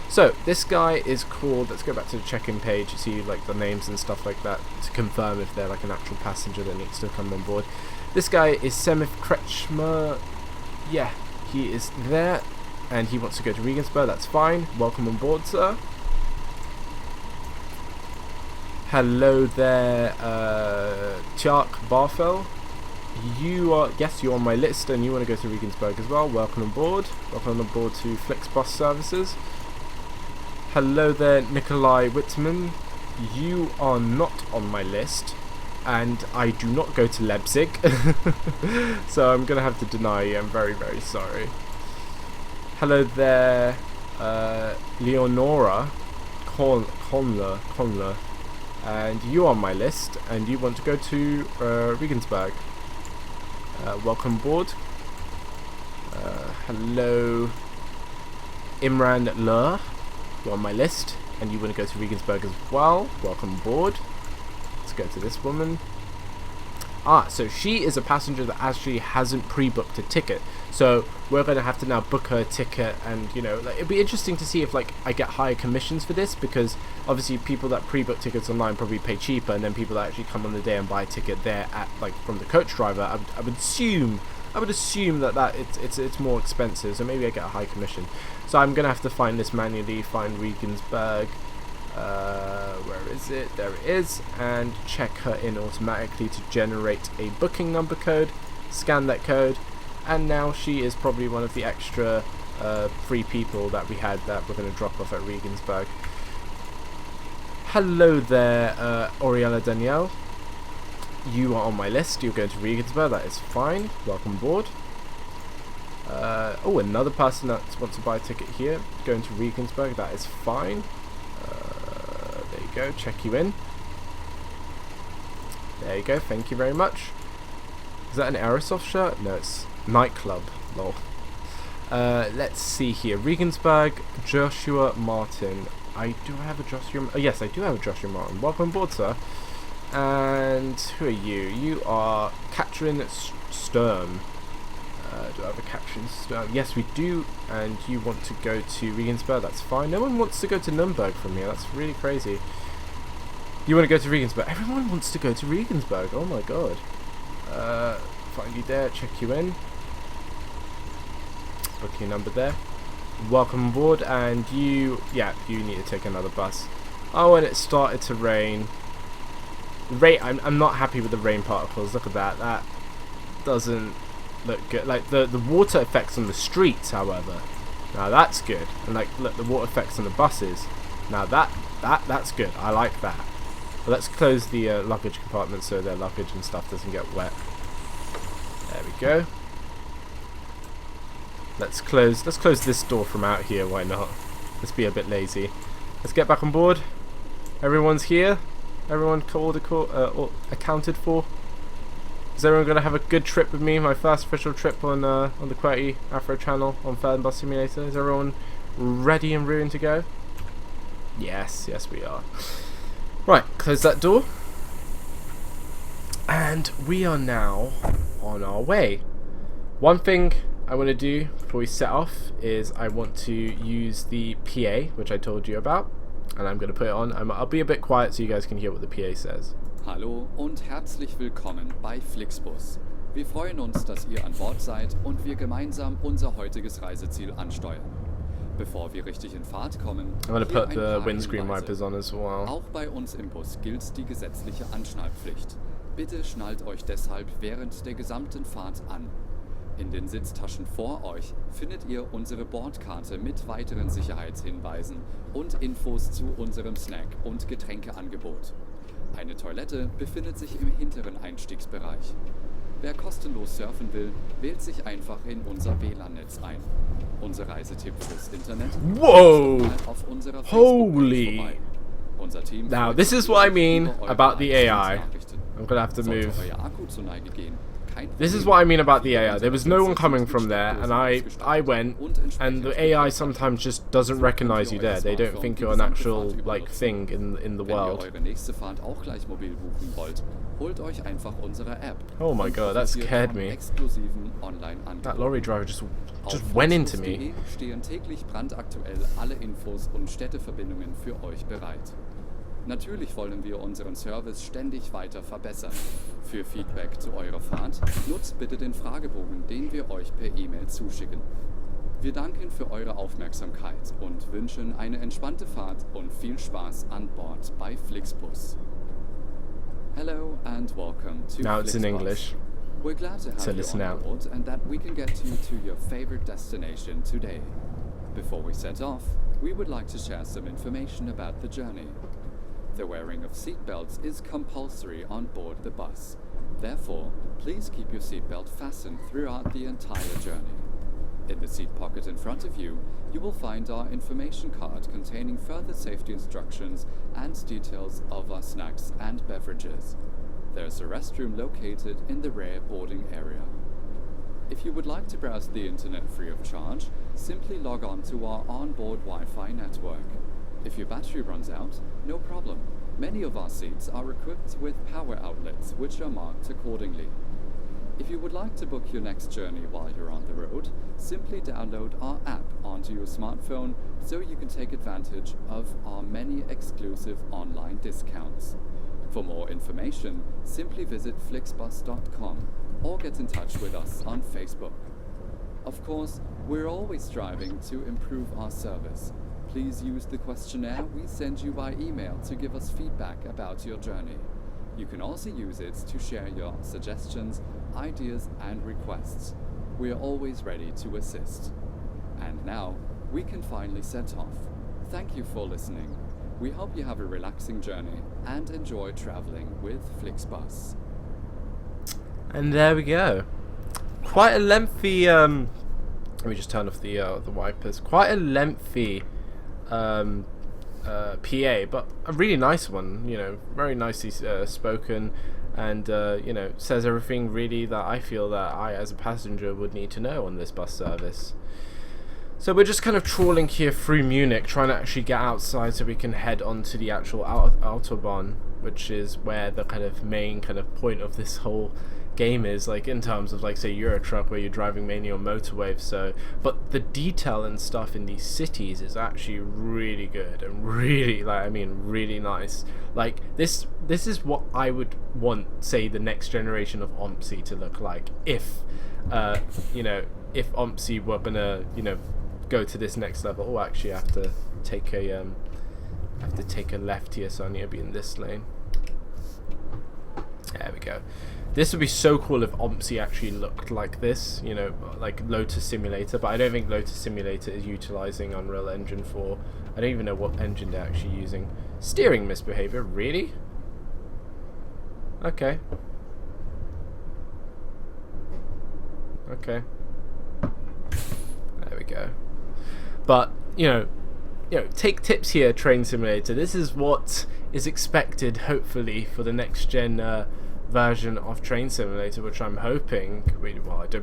So this guy is called, let's go back to the check-in page, see like the names and stuff like that to confirm if they're like an actual passenger that needs to come on board. This guy is Semif Kretschmer. Yeah, he is there and he wants to go to Regensburg. That's fine. Welcome on board, sir. Hello there, Tjark Barfel. You're on my list and you want to go to Regensburg as well. Welcome on board. Welcome on board to Flixbus services. Hello there, Nikolai Wittmann. You are not on my list, and I do not go to Leipzig, so I'm gonna have to deny you. I'm very, very sorry. Hello there, Leonora Conler. and you're on my list, and you want to go to Regensburg. Welcome aboard. Hello, Imran Lur. You're on my list, and you want to go to Regensburg as well. Welcome aboard. Let's go to this woman. So she is a passenger that actually hasn't pre-booked a ticket. So we're going to have to now book her a ticket, and you know, like, it'd be interesting to see if like I get higher commissions for this, because obviously people that pre-book tickets online probably pay cheaper, and then people that actually come on the day and buy a ticket there at like from the coach driver, I would assume that it's more expensive. So maybe I get a high commission. So I'm gonna have to find this manually. Find Regensburg. Where is it? There it is, and check her in automatically to generate a booking number code, scan that code, and now she is probably one of the extra 3 people that we had that we're going to drop off at Regensburg. Hello there, Oriella Danielle. You are on my list. You're going to Regensburg. That is fine. Welcome aboard. Oh, another person that wants to buy a ticket here. Going to Regensburg. That is fine. There you go, check you in. There you go, thank you very much. Is that an Aerosoft shirt? No, it's nightclub. Lol. Let's see here. Regensburg, Joshua Martin. I do have a Joshua. Oh, yes, I do have a Joshua Martin. Welcome aboard, sir. And who are you? You are Katrin Sturm. Do I have a Katrin Sturm? Yes, we do. And you want to go to Regensburg? That's fine. No one wants to go to Nuremberg from here. That's really crazy. You want to go to Regensburg? Everyone wants to go to Regensburg. Oh my god. Find you there. Check you in. Book your number there. Welcome aboard. And you need to take another bus. Oh, and it started to rain. I'm not happy with the rain particles. Look at that. That doesn't look good. Like the water effects on the streets, however, now that's good. And like, look, the water effects on the buses. Now that's good. I like that. But let's close the luggage compartment so their luggage and stuff doesn't get wet. There we go. Let's close this door from out here. Why not? Let's be a bit lazy. Let's get back on board. Everyone's here. Everyone accounted for. Is everyone going to have a good trip with me? My first official trip on the Qwerty Afro channel on Fernbus Simulator. Is everyone ready and rearing to go? Yes, we are. Right, close that door. And we are now on our way. One thing I want to do before we set off is I want to use the PA, which I told you about. And I'm going to put it on. I'll be a bit quiet so you guys can hear what the PA says. Hallo und herzlich willkommen bei Flixbus. Wir freuen uns, dass ihr an Bord seid und wir gemeinsam unser heutiges Reiseziel ansteuern. Bevor wir richtig in Fahrt kommen, I'm going to put the windscreen wipers on as well. Auch bei uns im Bus gilt die gesetzliche Anschnallpflicht. Bitte schnallt euch deshalb während der gesamten Fahrt an. In den Sitztaschen vor euch findet ihr unsere Bordkarte mit weiteren Sicherheitshinweisen und Infos zu unserem Snack- und Getränkeangebot. Eine Toilette befindet sich im hinteren Einstiegsbereich. Wer kostenlos surfen will, wählt sich einfach in unser WLAN-Netz ein. Unser Reisetipp fürs Internet. Whoa! Auf unserer Holy! vorbei. Unser Team Now this is what I mean about the AI. I'm gonna have to move. Sollte euer Akku zur Neige gehen, This is what I mean about the AI. There was no one coming from there, and I went, and the AI sometimes just doesn't recognize you there. They don't think you're an actual like thing in the world. Wenn ihr eure nächste Fahrt auch gleich mobil buchen wollt, holt euch einfach unsere App. Oh my god, that scared me. Exklusiven Online-Angebot. That lorry driver just went into me. Stehen täglich brandaktuell alle Infos und Städteverbindungen für euch bereit. Natürlich wollen wir unseren Service ständig weiter verbessern. Für Feedback zu eurer Fahrt nutzt bitte den Fragebogen, den wir euch per E-Mail zuschicken. Wir danken für eure Aufmerksamkeit und wünschen eine entspannte Fahrt und viel Spaß an Bord bei Flixbus. Hello and welcome to Now it's in Flixbus. English. We're glad to have So you listen on out. board and that we can get you to your favorite destination today. Before we set off, we would like to share some information about the journey. The wearing of seatbelts is compulsory on board the bus. Therefore, please keep your seatbelt fastened throughout the entire journey. In the seat pocket in front of you, you will find our information card containing further safety instructions and details of our snacks and beverages. There's a restroom located in the rear boarding area. If you would like to browse the internet free of charge, simply log on to our onboard Wi-Fi network. If your battery runs out, no problem. Many of our seats are equipped with power outlets, which are marked accordingly. If you would like to book your next journey while you're on the road, simply download our app onto your smartphone so you can take advantage of our many exclusive online discounts. For more information, simply visit flixbus.com or get in touch with us on Facebook. Of course, we're always striving to improve our service. Please use the questionnaire we send you by email to give us feedback about your journey. You can also use it to share your suggestions, ideas and requests. We are always ready to assist. And now, we can finally set off. Thank you for listening. We hope you have a relaxing journey and enjoy traveling with Flixbus. And there we go. Quite a lengthy, let me just turn off the wipers. Quite a lengthy PA, but a really nice one, you know, very nicely spoken, and you know, says everything really that I feel that I as a passenger would need to know on this bus service. So we're just kind of trawling here through Munich, trying to actually get outside so we can head on to the actual Autobahn, which is where the kind of main kind of point of this whole game is, like in terms of like say Euro Truck, where you're driving mainly on motorways. So but the detail and stuff in these cities is actually really good and really, like, I mean, really nice. Like this is what I would want, say, the next generation of OMSI to look like, if you know, if OMSI were gonna, you know, go to this next level. Oh, actually I have to take a left here, so I need to be in this lane. There we go. This would be so cool if OMSI actually looked like this, you know, like Lotus Simulator, but I don't think Lotus Simulator is utilizing Unreal Engine 4. I don't even know what engine they're actually using. Steering misbehavior, really? Okay. Okay. There we go. But, you know, take tips here, Train Simulator. This is what is expected, hopefully, for the next gen version of Train Simulator, which I'm hoping, we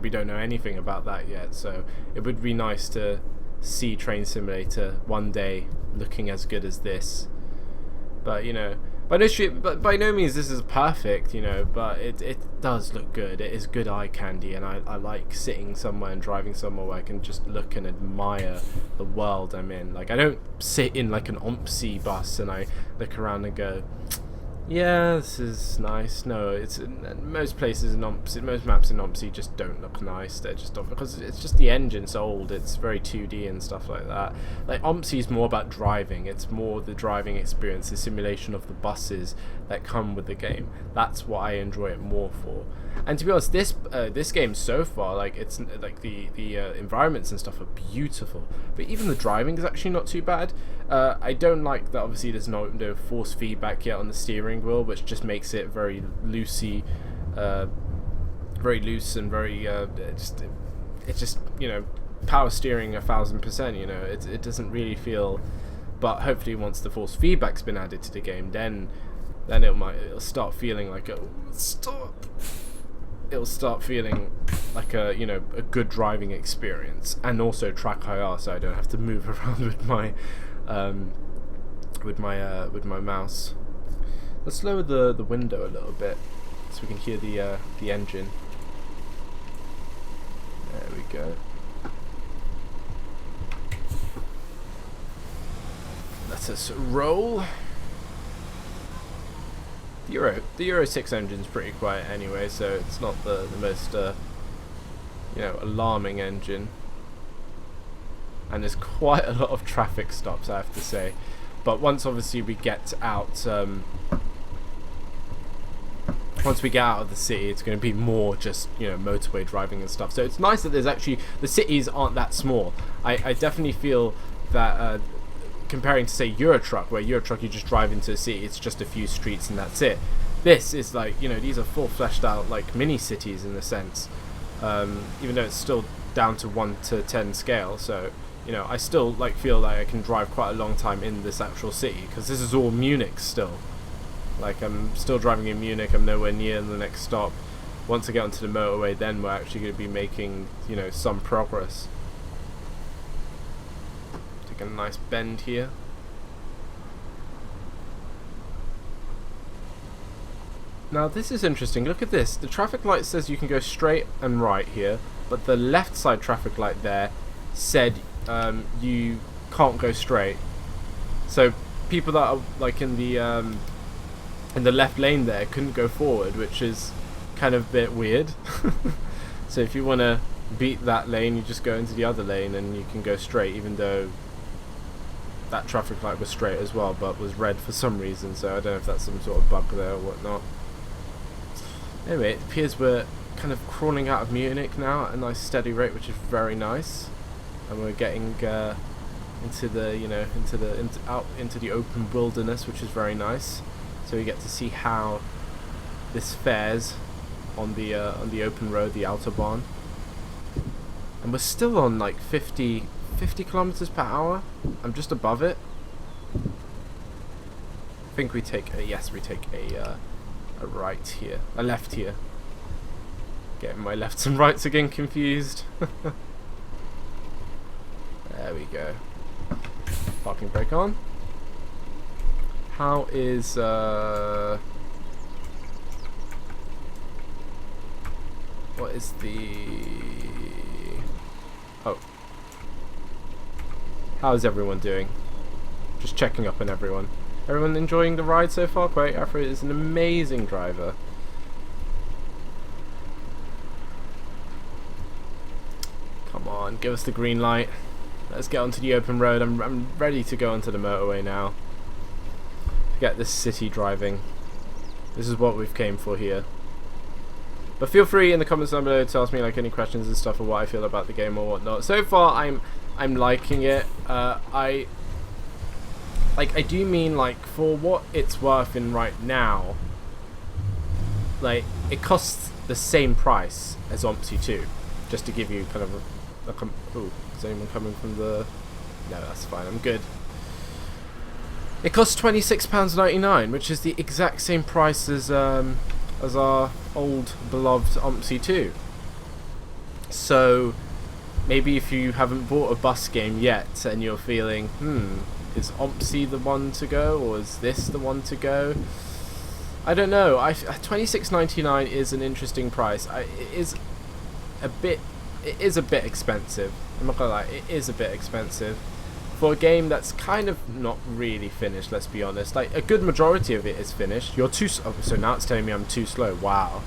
don't know anything about that yet, so it would be nice to see Train Simulator one day looking as good as this. But, you know, by no means this is perfect, you know, but it does look good. It is good eye candy, and I like sitting somewhere and driving somewhere where I can just look and admire the world I'm in. Like, I don't sit in like an OMSI bus and I look around and go, yeah, this is nice. No, it's most places in OMSI, most maps in OMSI just don't look nice. They're just off because it's just the engine's old. It's very 2D and stuff like that. Like OMSI is more about driving. It's more the driving experience, the simulation of the buses that come with the game. That's what I enjoy it more for. And to be honest, this game so far, like, it's like the environments and stuff are beautiful, but even the driving is actually not too bad. I don't like that obviously there's no force feedback yet on the steering wheel, which just makes it very loosey, very loose and very it's just, you know, power steering 1000%. You know, it doesn't really feel. But hopefully once the force feedback's been added to the game, then it'll start feeling like it'll start feeling like a, you know, a good driving experience, and also track IR, so I don't have to move around with my mouse. Let's lower the window a little bit so we can hear the engine. There we go. Let us roll. The Euro 6 engine's pretty quiet anyway, so it's not the most you know, alarming engine. And there's quite a lot of traffic stops, I have to say. But once obviously we get out, once we get out of the city, it's going to be more just, you know, motorway driving and stuff. So it's nice that there's actually, the cities aren't that small. I definitely feel that comparing to, say, Euro Truck, where Euro Truck you just drive into a city, it's just a few streets and that's it. This is like, you know, these are full fleshed out like mini cities in a sense, even though it's still down to 1 to 10 scale, so you know, I still like feel like I can drive quite a long time in this actual city, because this is all Munich still. Like, I'm still driving in Munich, I'm nowhere near the next stop. Once I get onto the motorway, then we're actually going to be making, you know, some progress. Take a nice bend here. Now this is interesting, look at this. The traffic light says you can go straight and right here, but the left side traffic light there said you can't go straight. So people that are like in the left lane there couldn't go forward, which is kind of a bit weird. So if you want to beat that lane, you just go into the other lane and you can go straight, even though that traffic light was straight as well, but was red for some reason. So I don't know if that's some sort of bug there or whatnot. Anyway, it appears we're kind of crawling out of Munich now at a nice steady rate, which is very nice. And we're getting into the, you know, out into the open wilderness, which is very nice. So we get to see how this fares on the open road, the Autobahn. And we're still on like 50 kilometers per hour. I'm just above it. I think we take a, yes, we take a right here, a left here. Getting my lefts and rights again confused. There we go. Parking brake on. How is what is the, oh, how is everyone doing? Just checking up on everyone. Everyone enjoying the ride so far? Qwerty Afro is an amazing driver. Come on, give us the green light. Let's get onto the open road. I'm ready to go onto the motorway now. Get this city driving. This is what we've came for here. But feel free in the comments down below to ask me like any questions and stuff, or what I feel about the game or whatnot. So far, I'm liking it. I do mean, like, for what it's worth in right now, like, it costs the same price as OMSI 2, just to give you kind of a ooh, is anyone coming from the, no, that's fine, I'm good. It costs £26.99, which is the exact same price as our old beloved OMSI 2. So maybe if you haven't bought a bus game yet and you're feeling, is OMSI the one to go, or is this the one to go? I don't know. £26.99 is an interesting price. It is a bit expensive. I'm not gonna lie, it is a bit expensive for a game that's kind of not really finished. Let's be honest. Like, a good majority of it is finished. You're too. Oh, so now it's telling me I'm too slow. Wow,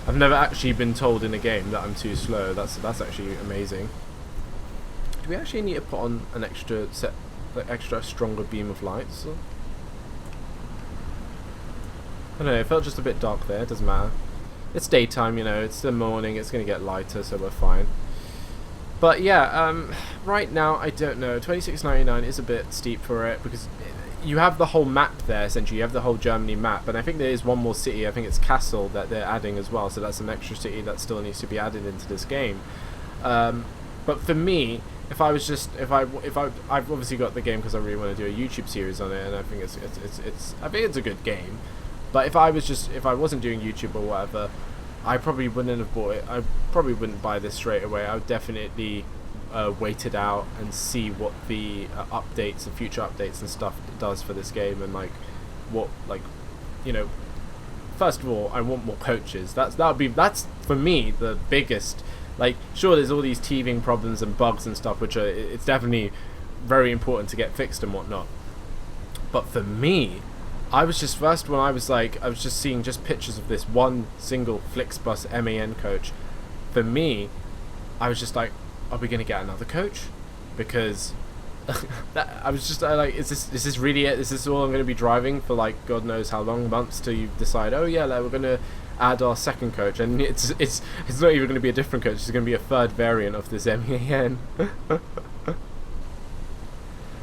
I've never actually been told in a game that I'm too slow. That's actually amazing. Do we actually need to put on an extra set? Like extra stronger beam of lights? I don't know, it felt just a bit dark there, it doesn't matter. It's daytime, you know, it's the morning, it's going to get lighter, so we're fine. But yeah, right now, I don't know, £26.99 is a bit steep for it, because you have the whole map there, essentially, you have the whole Germany map, and I think there is one more city, I think it's Kassel, that they're adding as well, so that's an extra city that still needs to be added into this game. But for me, if I've obviously got the game because I really want to do a YouTube series on it, and I think it's a good game. But if I wasn't doing YouTube or whatever, I probably wouldn't have bought it. I probably wouldn't buy this straight away. I would definitely wait it out and see what the updates and future updates and stuff does for this game, and like what, like, you know, first of all, I want more coaches. That's for me the biggest. Like, sure, there's all these teething problems and bugs and stuff, which it's definitely very important to get fixed and whatnot. But for me, I was just just seeing just pictures of this one single Flixbus MAN coach. For me, I was just like, are we going to get another coach? Because I was just like, is this really it? Is this all I'm going to be driving for, like, God knows how long, months, till you decide, oh yeah, like, we're going to add our second coach, and it's not even going to be a different coach, it's going to be a third variant of this MAN.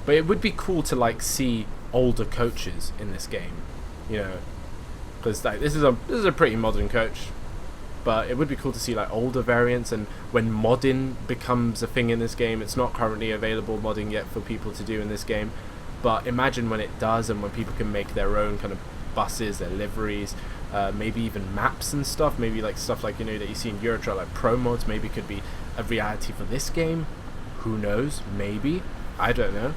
But it would be cool to, like, see older coaches in this game, you know, because like this is a pretty modern coach, but it would be cool to see like older variants, and when modding becomes a thing in this game. It's not currently available modding yet for people to do in this game, but imagine when it does, and when people can make their own kind of buses, their liveries, maybe even maps and stuff, maybe like stuff like, you know, that you see in Euro Truck, like pro mods, maybe could be a reality for this game. Who knows? Maybe, I don't know.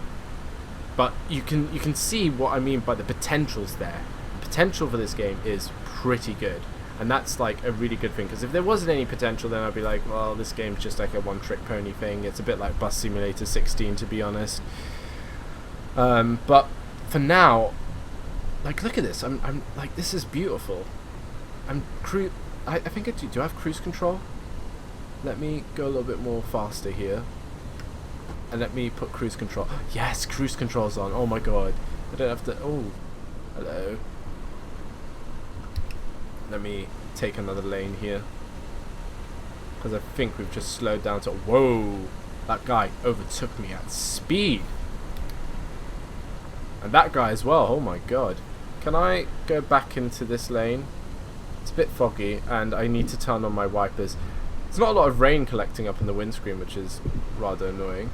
But you can see what I mean by the potential's there. The potential for this game is pretty good, and that's like a really good thing, because if there wasn't any potential, then I'd be like, well, this game's just like a one-trick pony thing. It's a bit like Bus Simulator 16, to be honest. But for now, like, look at this. I'm like, this is beautiful. I think I do I have cruise control? Let me go a little bit more faster here. And let me put cruise control. Yes, cruise control's on. Oh my god. I don't have to... Oh. Hello. Let me take another lane here. Because I think we've just slowed down to... Whoa. That guy overtook me at speed. And that guy as well. Oh my god. Can I go back into this lane? It's a bit foggy, and I need to turn on my wipers. There's not a lot of rain collecting up in the windscreen, which is rather annoying.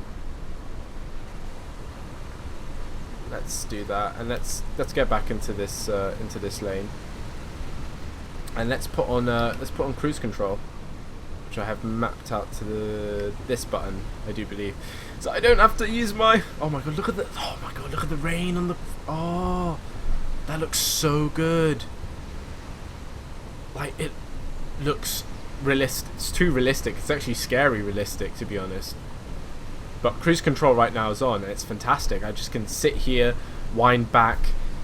Let's do that, and let's get back into this lane, and let's put on cruise control, which I have mapped out to this button, I do believe, so I don't have to use my... Oh my god, look at the rain on the... Oh, that looks so good. Like, it looks realistic. It's too realistic. It's actually scary realistic, to be honest. But cruise control right now is on, and it's fantastic. I just can sit here, wind back.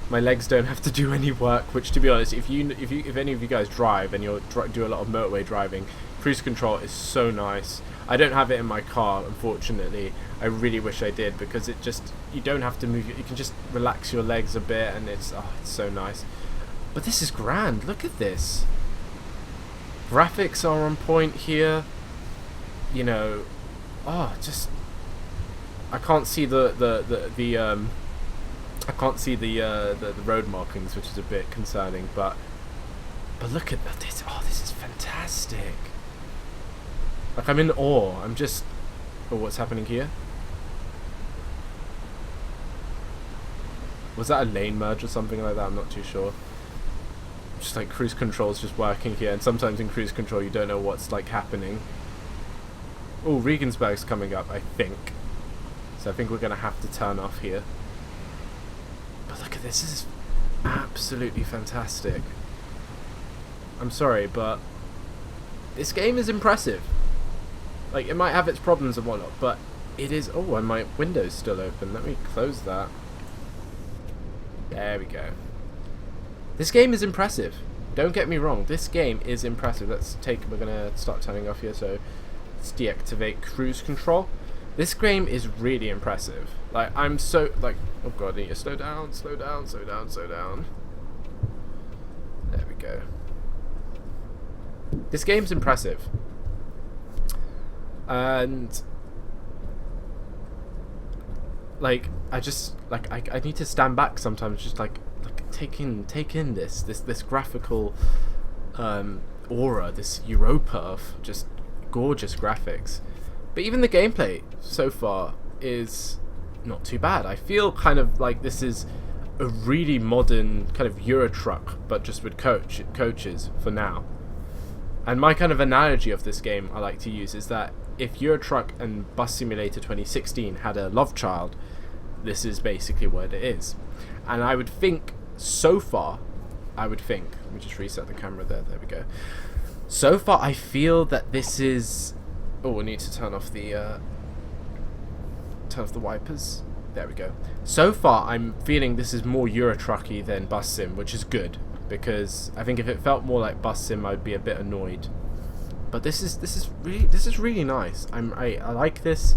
My legs don't have to do any work. Which, to be honest, if any of you guys drive and you do a lot of motorway driving, cruise control is so nice. I don't have it in my car, unfortunately. I really wish I did, because it just, you don't have to move. You can just relax your legs a bit, and it's so nice. But this is grand. Look at this. Graphics are on point here. You know, just. I can't see the road markings, which is a bit concerning, but look at this. Oh, this is fantastic. Like, I'm in awe. I'm just... Oh, what's happening here? Was that a lane merge or something like that? I'm not too sure. Just like cruise control is just working here, and sometimes in cruise control you don't know what's like happening. Oh, Regensburg's coming up, I think. So I think we're going to have to turn off here. But look at this. This is absolutely fantastic. I'm sorry, but this game is impressive. Like, it might have its problems and whatnot, but it is... Oh, and my window's still open. Let me close that. There we go. This game is impressive. Don't get me wrong. This game is impressive. We're going to start turning off here, so let's deactivate cruise control. This game is really impressive. Like, I'm so, like, oh god, I need to slow down, slow down, slow down, slow down. There we go. This game's impressive. And, like, I just, like, I need to stand back sometimes, just like take in this graphical aura, this Europa of just gorgeous graphics. But even the gameplay so far is not too bad. I feel kind of like this is a really modern kind of Euro Truck, but just with coaches for now. And my kind of analogy of this game I like to use is that if Euro Truck and Bus Simulator 2016 had a love child, this is basically what it is. And I would think, so far, let me just reset the camera there we go. So far I feel that this is... Oh, we need to turn off the wipers. There we go. So far, I'm feeling this is more Euro Trucky than Bus Sim, which is good, because I think if it felt more like Bus Sim, I'd be a bit annoyed. But this is really nice. I like this.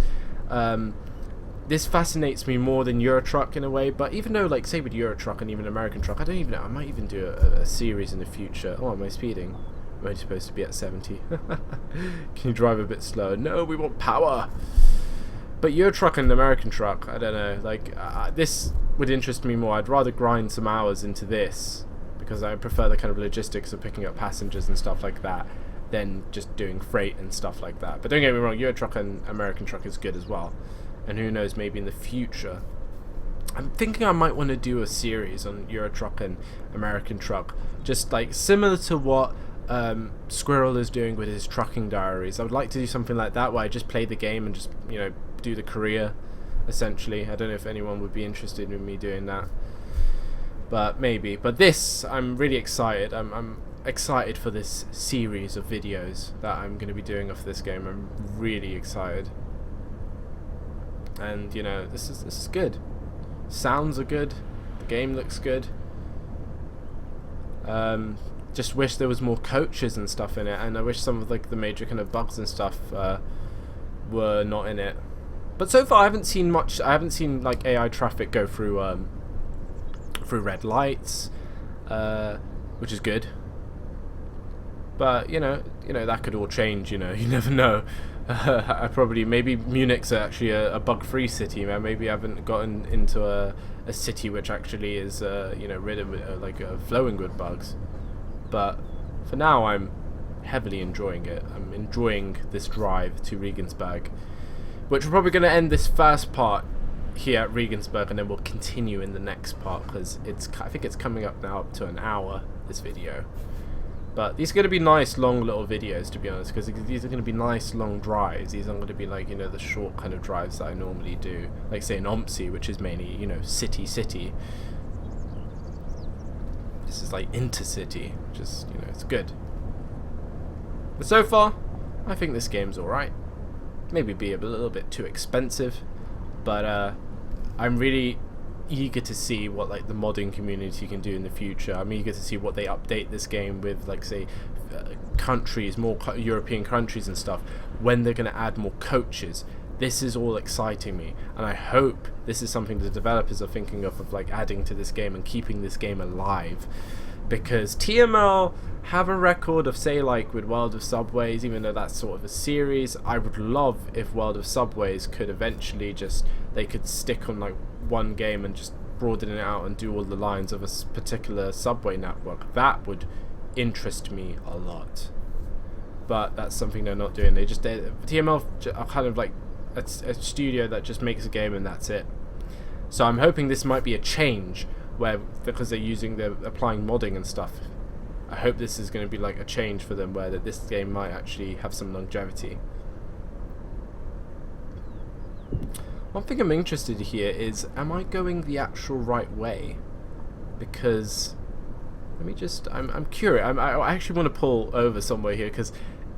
This fascinates me more than Euro Truck in a way. But even though, like, say with Euro Truck and even American Truck, I don't even know. I might even do a series in the future. Oh, am I speeding? I'm only supposed to be at 70. Can you drive a bit slower? No, we want power. But Euro Truck and American Truck, I don't know. Like, this would interest me more. I'd rather grind some hours into this, because I prefer the kind of logistics of picking up passengers and stuff like that. than just doing freight and stuff like that. But don't get me wrong, Euro Truck and American Truck is good as well. And who knows, maybe in the future. I'm thinking I might want to do a series on Euro Truck and American Truck. Just like similar to what Squirrel is doing with his trucking diaries. I would like to do something like that where I just play the game and just, you know, do the career, essentially. I don't know if anyone would be interested in me doing that. But maybe. But this, I'm really excited. I'm excited for this series of videos that I'm going to be doing of this game. I'm really excited. And, you know, this is good. Sounds are good. The game looks good. Just wish there was more coaches and stuff in it, and I wish some of like the major kind of bugs and stuff were not in it. But so far I haven't seen much. I haven't seen like AI traffic go through red lights, which is good. But you know that could all change. You know, you never know. Maybe Munich's actually a bug-free city, man. Maybe I haven't gotten into a city which actually is you know, rid of flowing with bugs. But for now, I'm heavily enjoying it. I'm enjoying this drive to Regensburg, which we're probably going to end this first part here at Regensburg, and then we'll continue in the next part, because I think it's coming up now up to an hour, this video. But these are going to be nice long little videos, to be honest, because these are going to be nice long drives. These aren't going to be like, you know, the short kind of drives that I normally do, like say in Omsi, which is mainly, you know, city. This is like intercity, which is, you know, it's good. But so far, I think this game's alright. Maybe be a little bit too expensive, but I'm really eager to see what like the modding community can do in the future. I'm eager to see what they update this game with, like say countries, more European countries and stuff, when they're going to add more coaches. This is all exciting me, and I hope this is something the developers are thinking of like adding to this game and keeping this game alive, because TML have a record of, say, like with World of Subways, even though that's sort of a series. I would love if World of Subways could eventually they could stick on like one game and just broaden it out and do all the lines of a particular subway network. That would interest me a lot, but that's something they're not doing. TML are kind of like a studio that just makes a game and that's it. So I'm hoping this might be a change, where because they're applying modding and stuff, I hope this is going to be like a change for them, where this game might actually have some longevity. One thing I'm interested here is, am I going the actual right way? Because I'm curious. I actually want to pull over somewhere here, because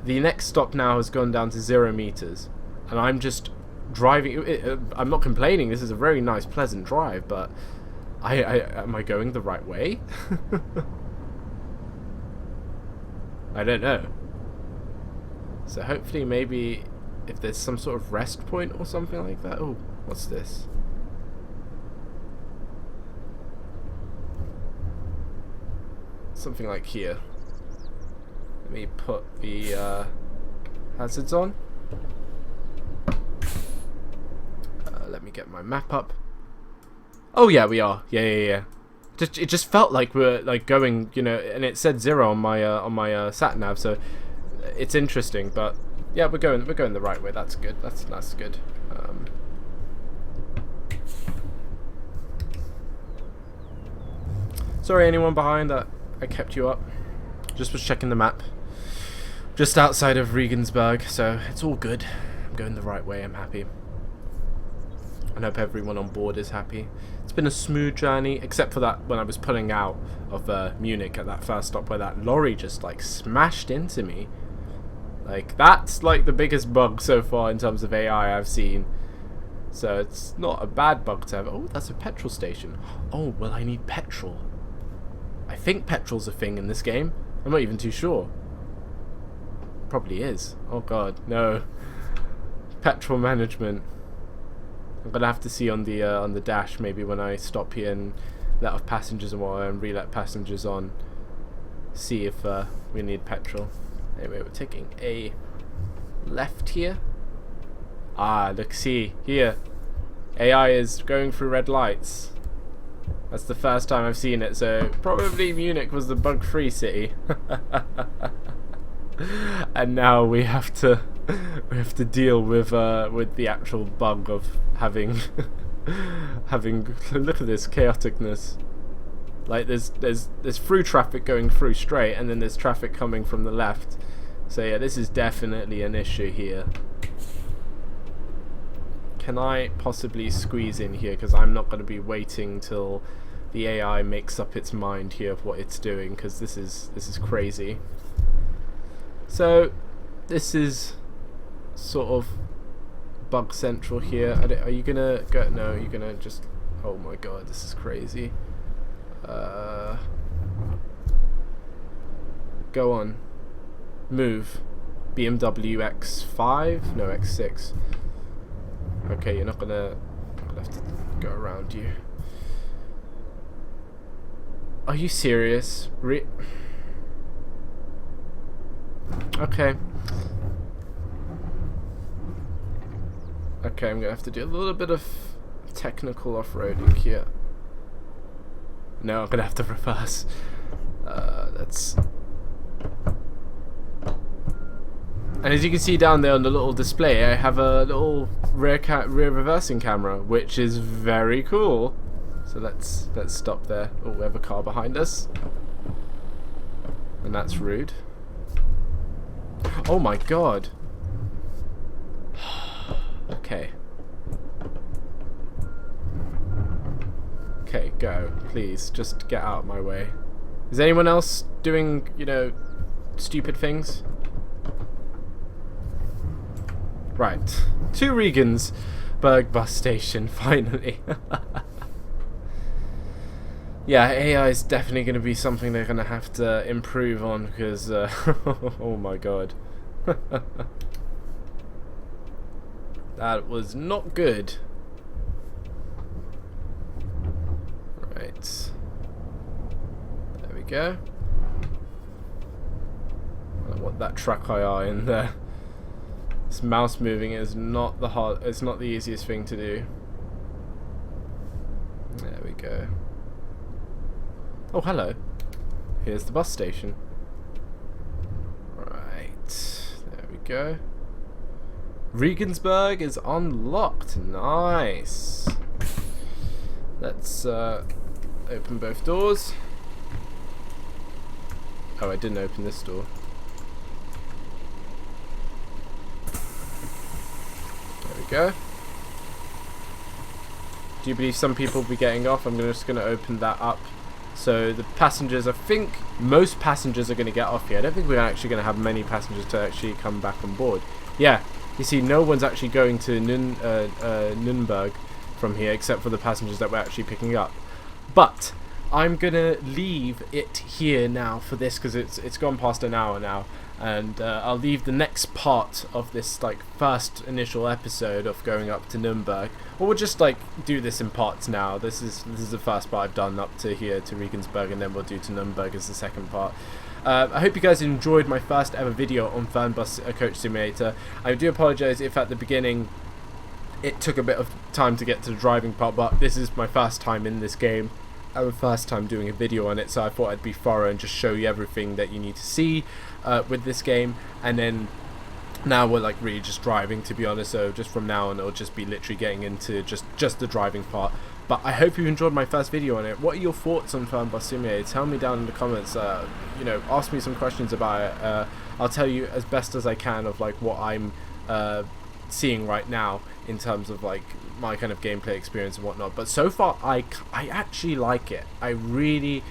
the next stop now has gone down to 0 meters, and I'm just driving. I'm not complaining. This is a very nice, pleasant drive, but am I going the right way? I don't know. So hopefully, maybe if there's some sort of rest point or something like that. Oh, what's this? Something like here. Let me put the hazards on. Let me get my map up. Oh yeah, we are. Yeah. It just felt like we're like going, you know, and it said 0 on my sat nav, so it's interesting. But yeah, we're going the right way. That's good. That's good. Sorry, anyone behind that I kept you up. Just was checking the map. Just outside of Regensburg, so it's all good. I'm going the right way. I'm happy. I hope everyone on board is happy. It's been a smooth journey, except for that when I was pulling out of Munich at that first stop, where that lorry just like smashed into me. Like, that's like the biggest bug so far in terms of AI I've seen. So it's not a bad bug to have. Oh, that's a petrol station. Oh, well, I need petrol. I think petrol's a thing in this game. I'm not even too sure. Probably is. Oh god, no. Petrol management. I'm gonna have to see on the dash maybe when I stop here and let off passengers and whatnot and re-let passengers on. See if we need petrol. Anyway, we're taking a left here. Ah, look, see here. AI is going through red lights. That's the first time I've seen it, so probably Munich was the bug-free city. and now we have to deal with the actual bug of having look at this chaoticness. Like there's through traffic going through straight, and then there's traffic coming from the left. So yeah, this is definitely an issue here. Can I possibly squeeze in here? Because I'm not going to be waiting till the AI makes up its mind here of what it's doing, because this is crazy. So this is sort of bug central here. Are you gonna go? No, you're gonna just. Oh my god, this is crazy. Go on, move. BMW X5? No, X6. Okay, you're not gonna. I'm gonna have to go around you. Are you serious? Okay. Okay, I'm gonna have to do a little bit of technical off-roading here. No, I'm gonna have to reverse. That's. And as you can see down there on the little display, I have a little rear reversing camera, which is very cool. So let's stop there. Oh, we have a car behind us, and that's rude. Oh my god. Okay. Okay, go. Please, just get out of my way. Is anyone else doing, you know, stupid things? Right. To Regensburg bus station, finally. Yeah, AI is definitely going to be something they're going to have to improve on, because, oh my god. That was not good. Right. There we go. I don't want that track IR in there. This mouse moving is not it's not the easiest thing to do. There we go. Oh, hello. Here's the bus station. Right. There we go. Regensburg is unlocked. Nice. Let's open both doors. Oh, I didn't open this door. There we go. Do you believe some people will be getting off? I'm just going to open that up. So the passengers, I think most passengers are going to get off here. I don't think we're actually going to have many passengers to actually come back on board. Yeah, you see no one's actually going to Nuremberg from here except for the passengers that we're actually picking up. But I'm going to leave it here now for this, because it's gone past an hour now. And I'll leave the next part of this like first initial episode of going up to Nuremberg. Or we'll just like do this in parts now. This is the first part I've done up to here to Regensburg, and then we'll do to Nuremberg as the second part. I hope you guys enjoyed my first ever video on Fernbus Coach Simulator. I do apologise if at the beginning it took a bit of time to get to the driving part, but this is my first time in this game. Our first time doing a video on it, so I thought I'd be thorough and just show you everything that you need to see with this game. And then now we're like really just driving, to be honest, so just from now on it'll just be literally getting into just the driving part. But I hope you enjoyed my first video on it. What are your thoughts on Fernbus Simulator? Tell me down in the comments. You know, ask me some questions about it. I'll tell you as best as I can of like what I'm seeing right now in terms of like my kind of gameplay experience and whatnot. But so far I actually like it. I really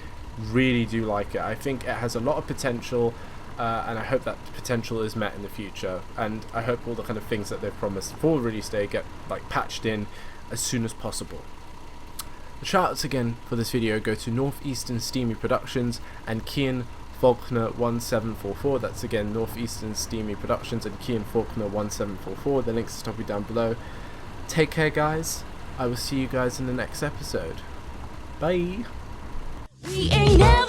do like it. I think it has a lot of potential, and I hope that potential is met in the future, and I hope all the kind of things that they've promised for release day get like patched in as soon as possible. The shoutouts again for this video go to Northeastern Steamy Productions and Kian Faulkner1744. That's again Northeastern Steamy Productions and Kian Faulkner1744. The links will be down below. Take care, guys. I will see you guys in the next episode. Bye. We ain't never